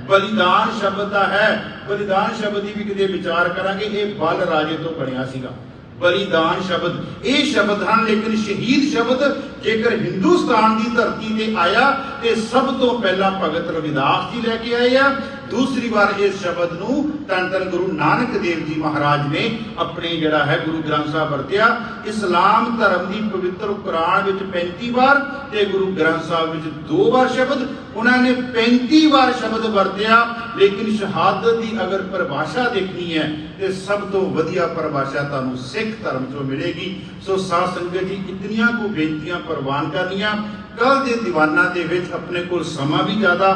बलिदान शब्द है। बलिदान शब्द की भी किते विचार करांगे, ये बल राजे तो बनिया सीगा बलिदान शब्द, ये शब्द हैं। लेकिन शहीद शब्द जेकर हिंदुस्तान की धरती ते आया तो सब तो पहला भगत रविदास जी लैके आए हैं। दूसरी बार इस शब्द नूं धन धन गुरु नानक देव जी महाराज ने अपने जिहड़ा है गुरु ग्रंथ साहब वरतिया। इस्लाम धर्म की पवित्र कुरान विच 35 बार ते गुरु ग्रंथ साहब विच 2 बार शब्द, उन्होंने 35 बार शब्द वरतिया। लेकिन शहादत की अगर परिभाषा देखनी है तो सब तो वधिया परिभाषा तुहानूं सिख धर्म चों मिलेगी। सो साध संगत जी, इतनियां को बेनतियां प्रवान करनियां। कल के दीवाना दे विच अपने कोल समा भी ज़्यादा,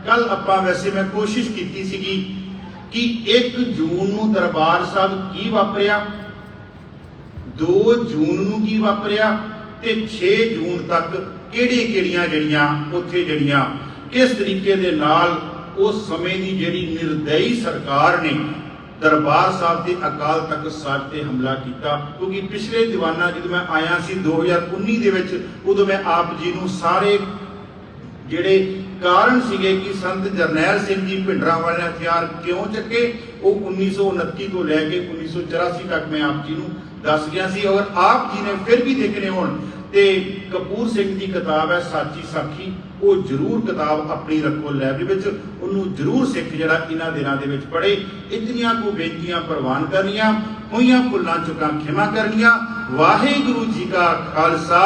कल आपां वैसे मैं कोशिश की सीगी कि 1 जून नूं दरबार साहब की वापरिया, 2 जून नूं की वापरिया ते 6 जून तक किहड़ियां जड़ियां उत्थे जड़ियां किस तरीके दे नाल उस समय की जिहड़ी निर्दयी सरकार ने दरबार साहब के अकाल तख्त साहिब ते हमला किया। क्योंकि पिछले दीवाना जो मैं आया सी 2019 दे विच, उदों मैं आप जी नूं सारे जिहड़े कारण सीगे कि संत जरनैल सिंह जी भिंडरां वाले हथियार क्यों चुके, वो 1929 तो लैके 1984 तक मैं आप जी नूं दस गया सी। और आप जी ने फिर भी देखने होण ते कपूर सिंह की किताब है साची साखी, वो जरूर किताब अपनी रखो लाइब्रेरी विच, उन्होंने जरूर सिख जिहड़ा इन्हां दिनां दे विच पढ़े। इतनियां को बेनतियां प्रवान करनियां, होईयां भुल्लां चुकां खिमा करनियां। वाहिगुरू जी का खालसा,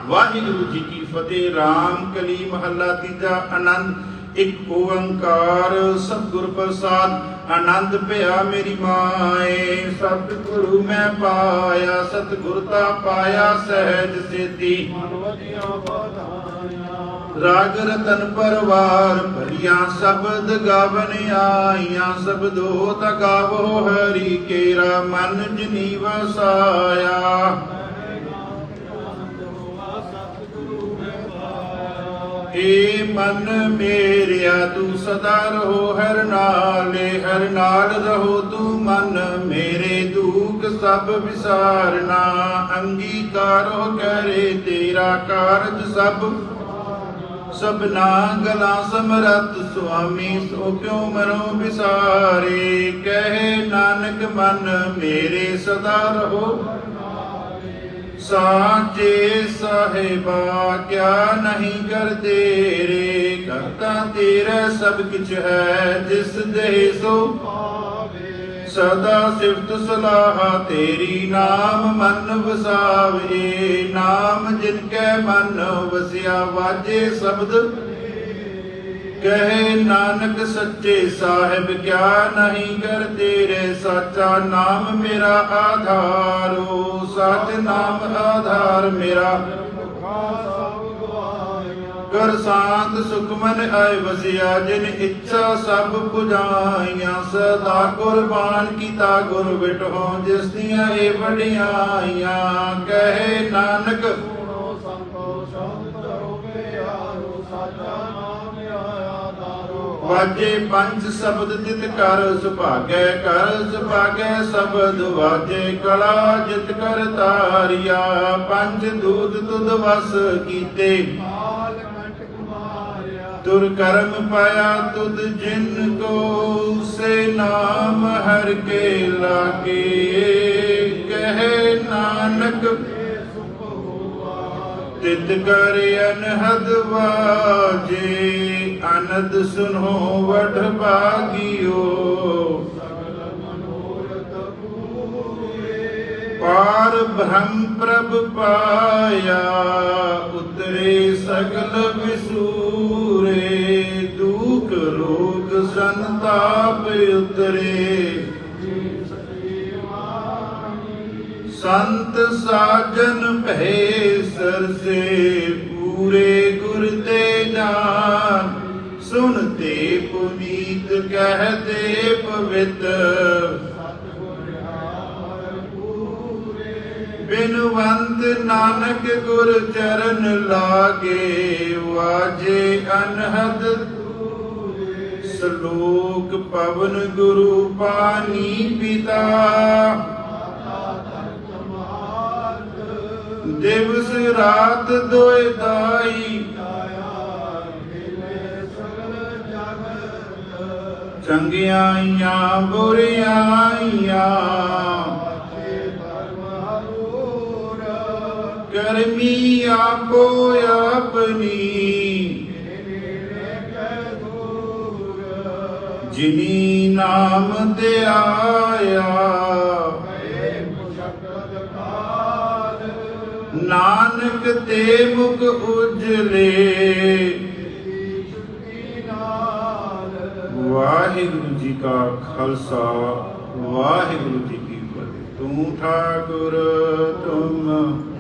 वाहिगुरू जी की फतेह। राम कली महला तीजा। आनंद एक ओंकार सतगुर प्रसाद, आनंद भया मेरी माए, सतगुरु मैं पाया, सतगुरता पाया सहज सिद्धि। राग रतन परवार भरिया शब्द गावन आइया, शब्दो तगावो हरि केरा मन जिनी वसाया। हे मन मेरिया तू सदा रहो हर नाल रहो तू मन मेरे, दुख सब विसारना अंगीकारो करे तेरा कारज सब। सबना गला समरत स्वामी, सो क्यों मरो विसारे, कहे नानक मन मेरे सदा रहो। साचे साहिबा क्या नहीं कर तेरे, करता तेरा सब कुछ है जिस दे सो पावे। सदा सिफत सलाह तेरी नाम मन वसावे, नाम जिनके मन वसिया वाजे शब्द। कहे नानक सच्चे साहिब क्या नहीं कर तेरे, साचा नाम मेरा आधारो, सच नाम आधार मेरा। कर शांत सुखमन आय वसिया, जिन इच्छा सब पुजाइया। सदा कुर्बान कीता गुर बिटहो, जिस दियां ए वडियाइया। कहे नानक वाजे पंच शब्द जित कर सुभागै शब्द वाजे। कला जित कर तारिया, पंच दूत तुद वस कीते। तुर कर्म पाया तुद जिन को, से नाम हर के लागे। कहे नानक तित कर अनहद वाजे, अनद सुनो वठ भागियो। पार ब्रह्म प्रभ पाया, उतरे सगल विसूरे, दुख रोग संताप उतरे। संत साजन भय सरसे, पूरे गुर ते जान, सुनते पुनीत कहते पवित्र। बिनवंत नानक गुर चरण लागे, वाजे अनहद श्लोक पवन गुरु पानी पिता। दिवस रात दोए दाई, चंगियाइयां बुरियाइयां, करमी आपो अपनी, जिनी नाम ध्याया। नानक ते मुख उजले, वाहिगुरु जी का खालसा, वाहिगुरु जी की फतेह। तू ठाकुर तुम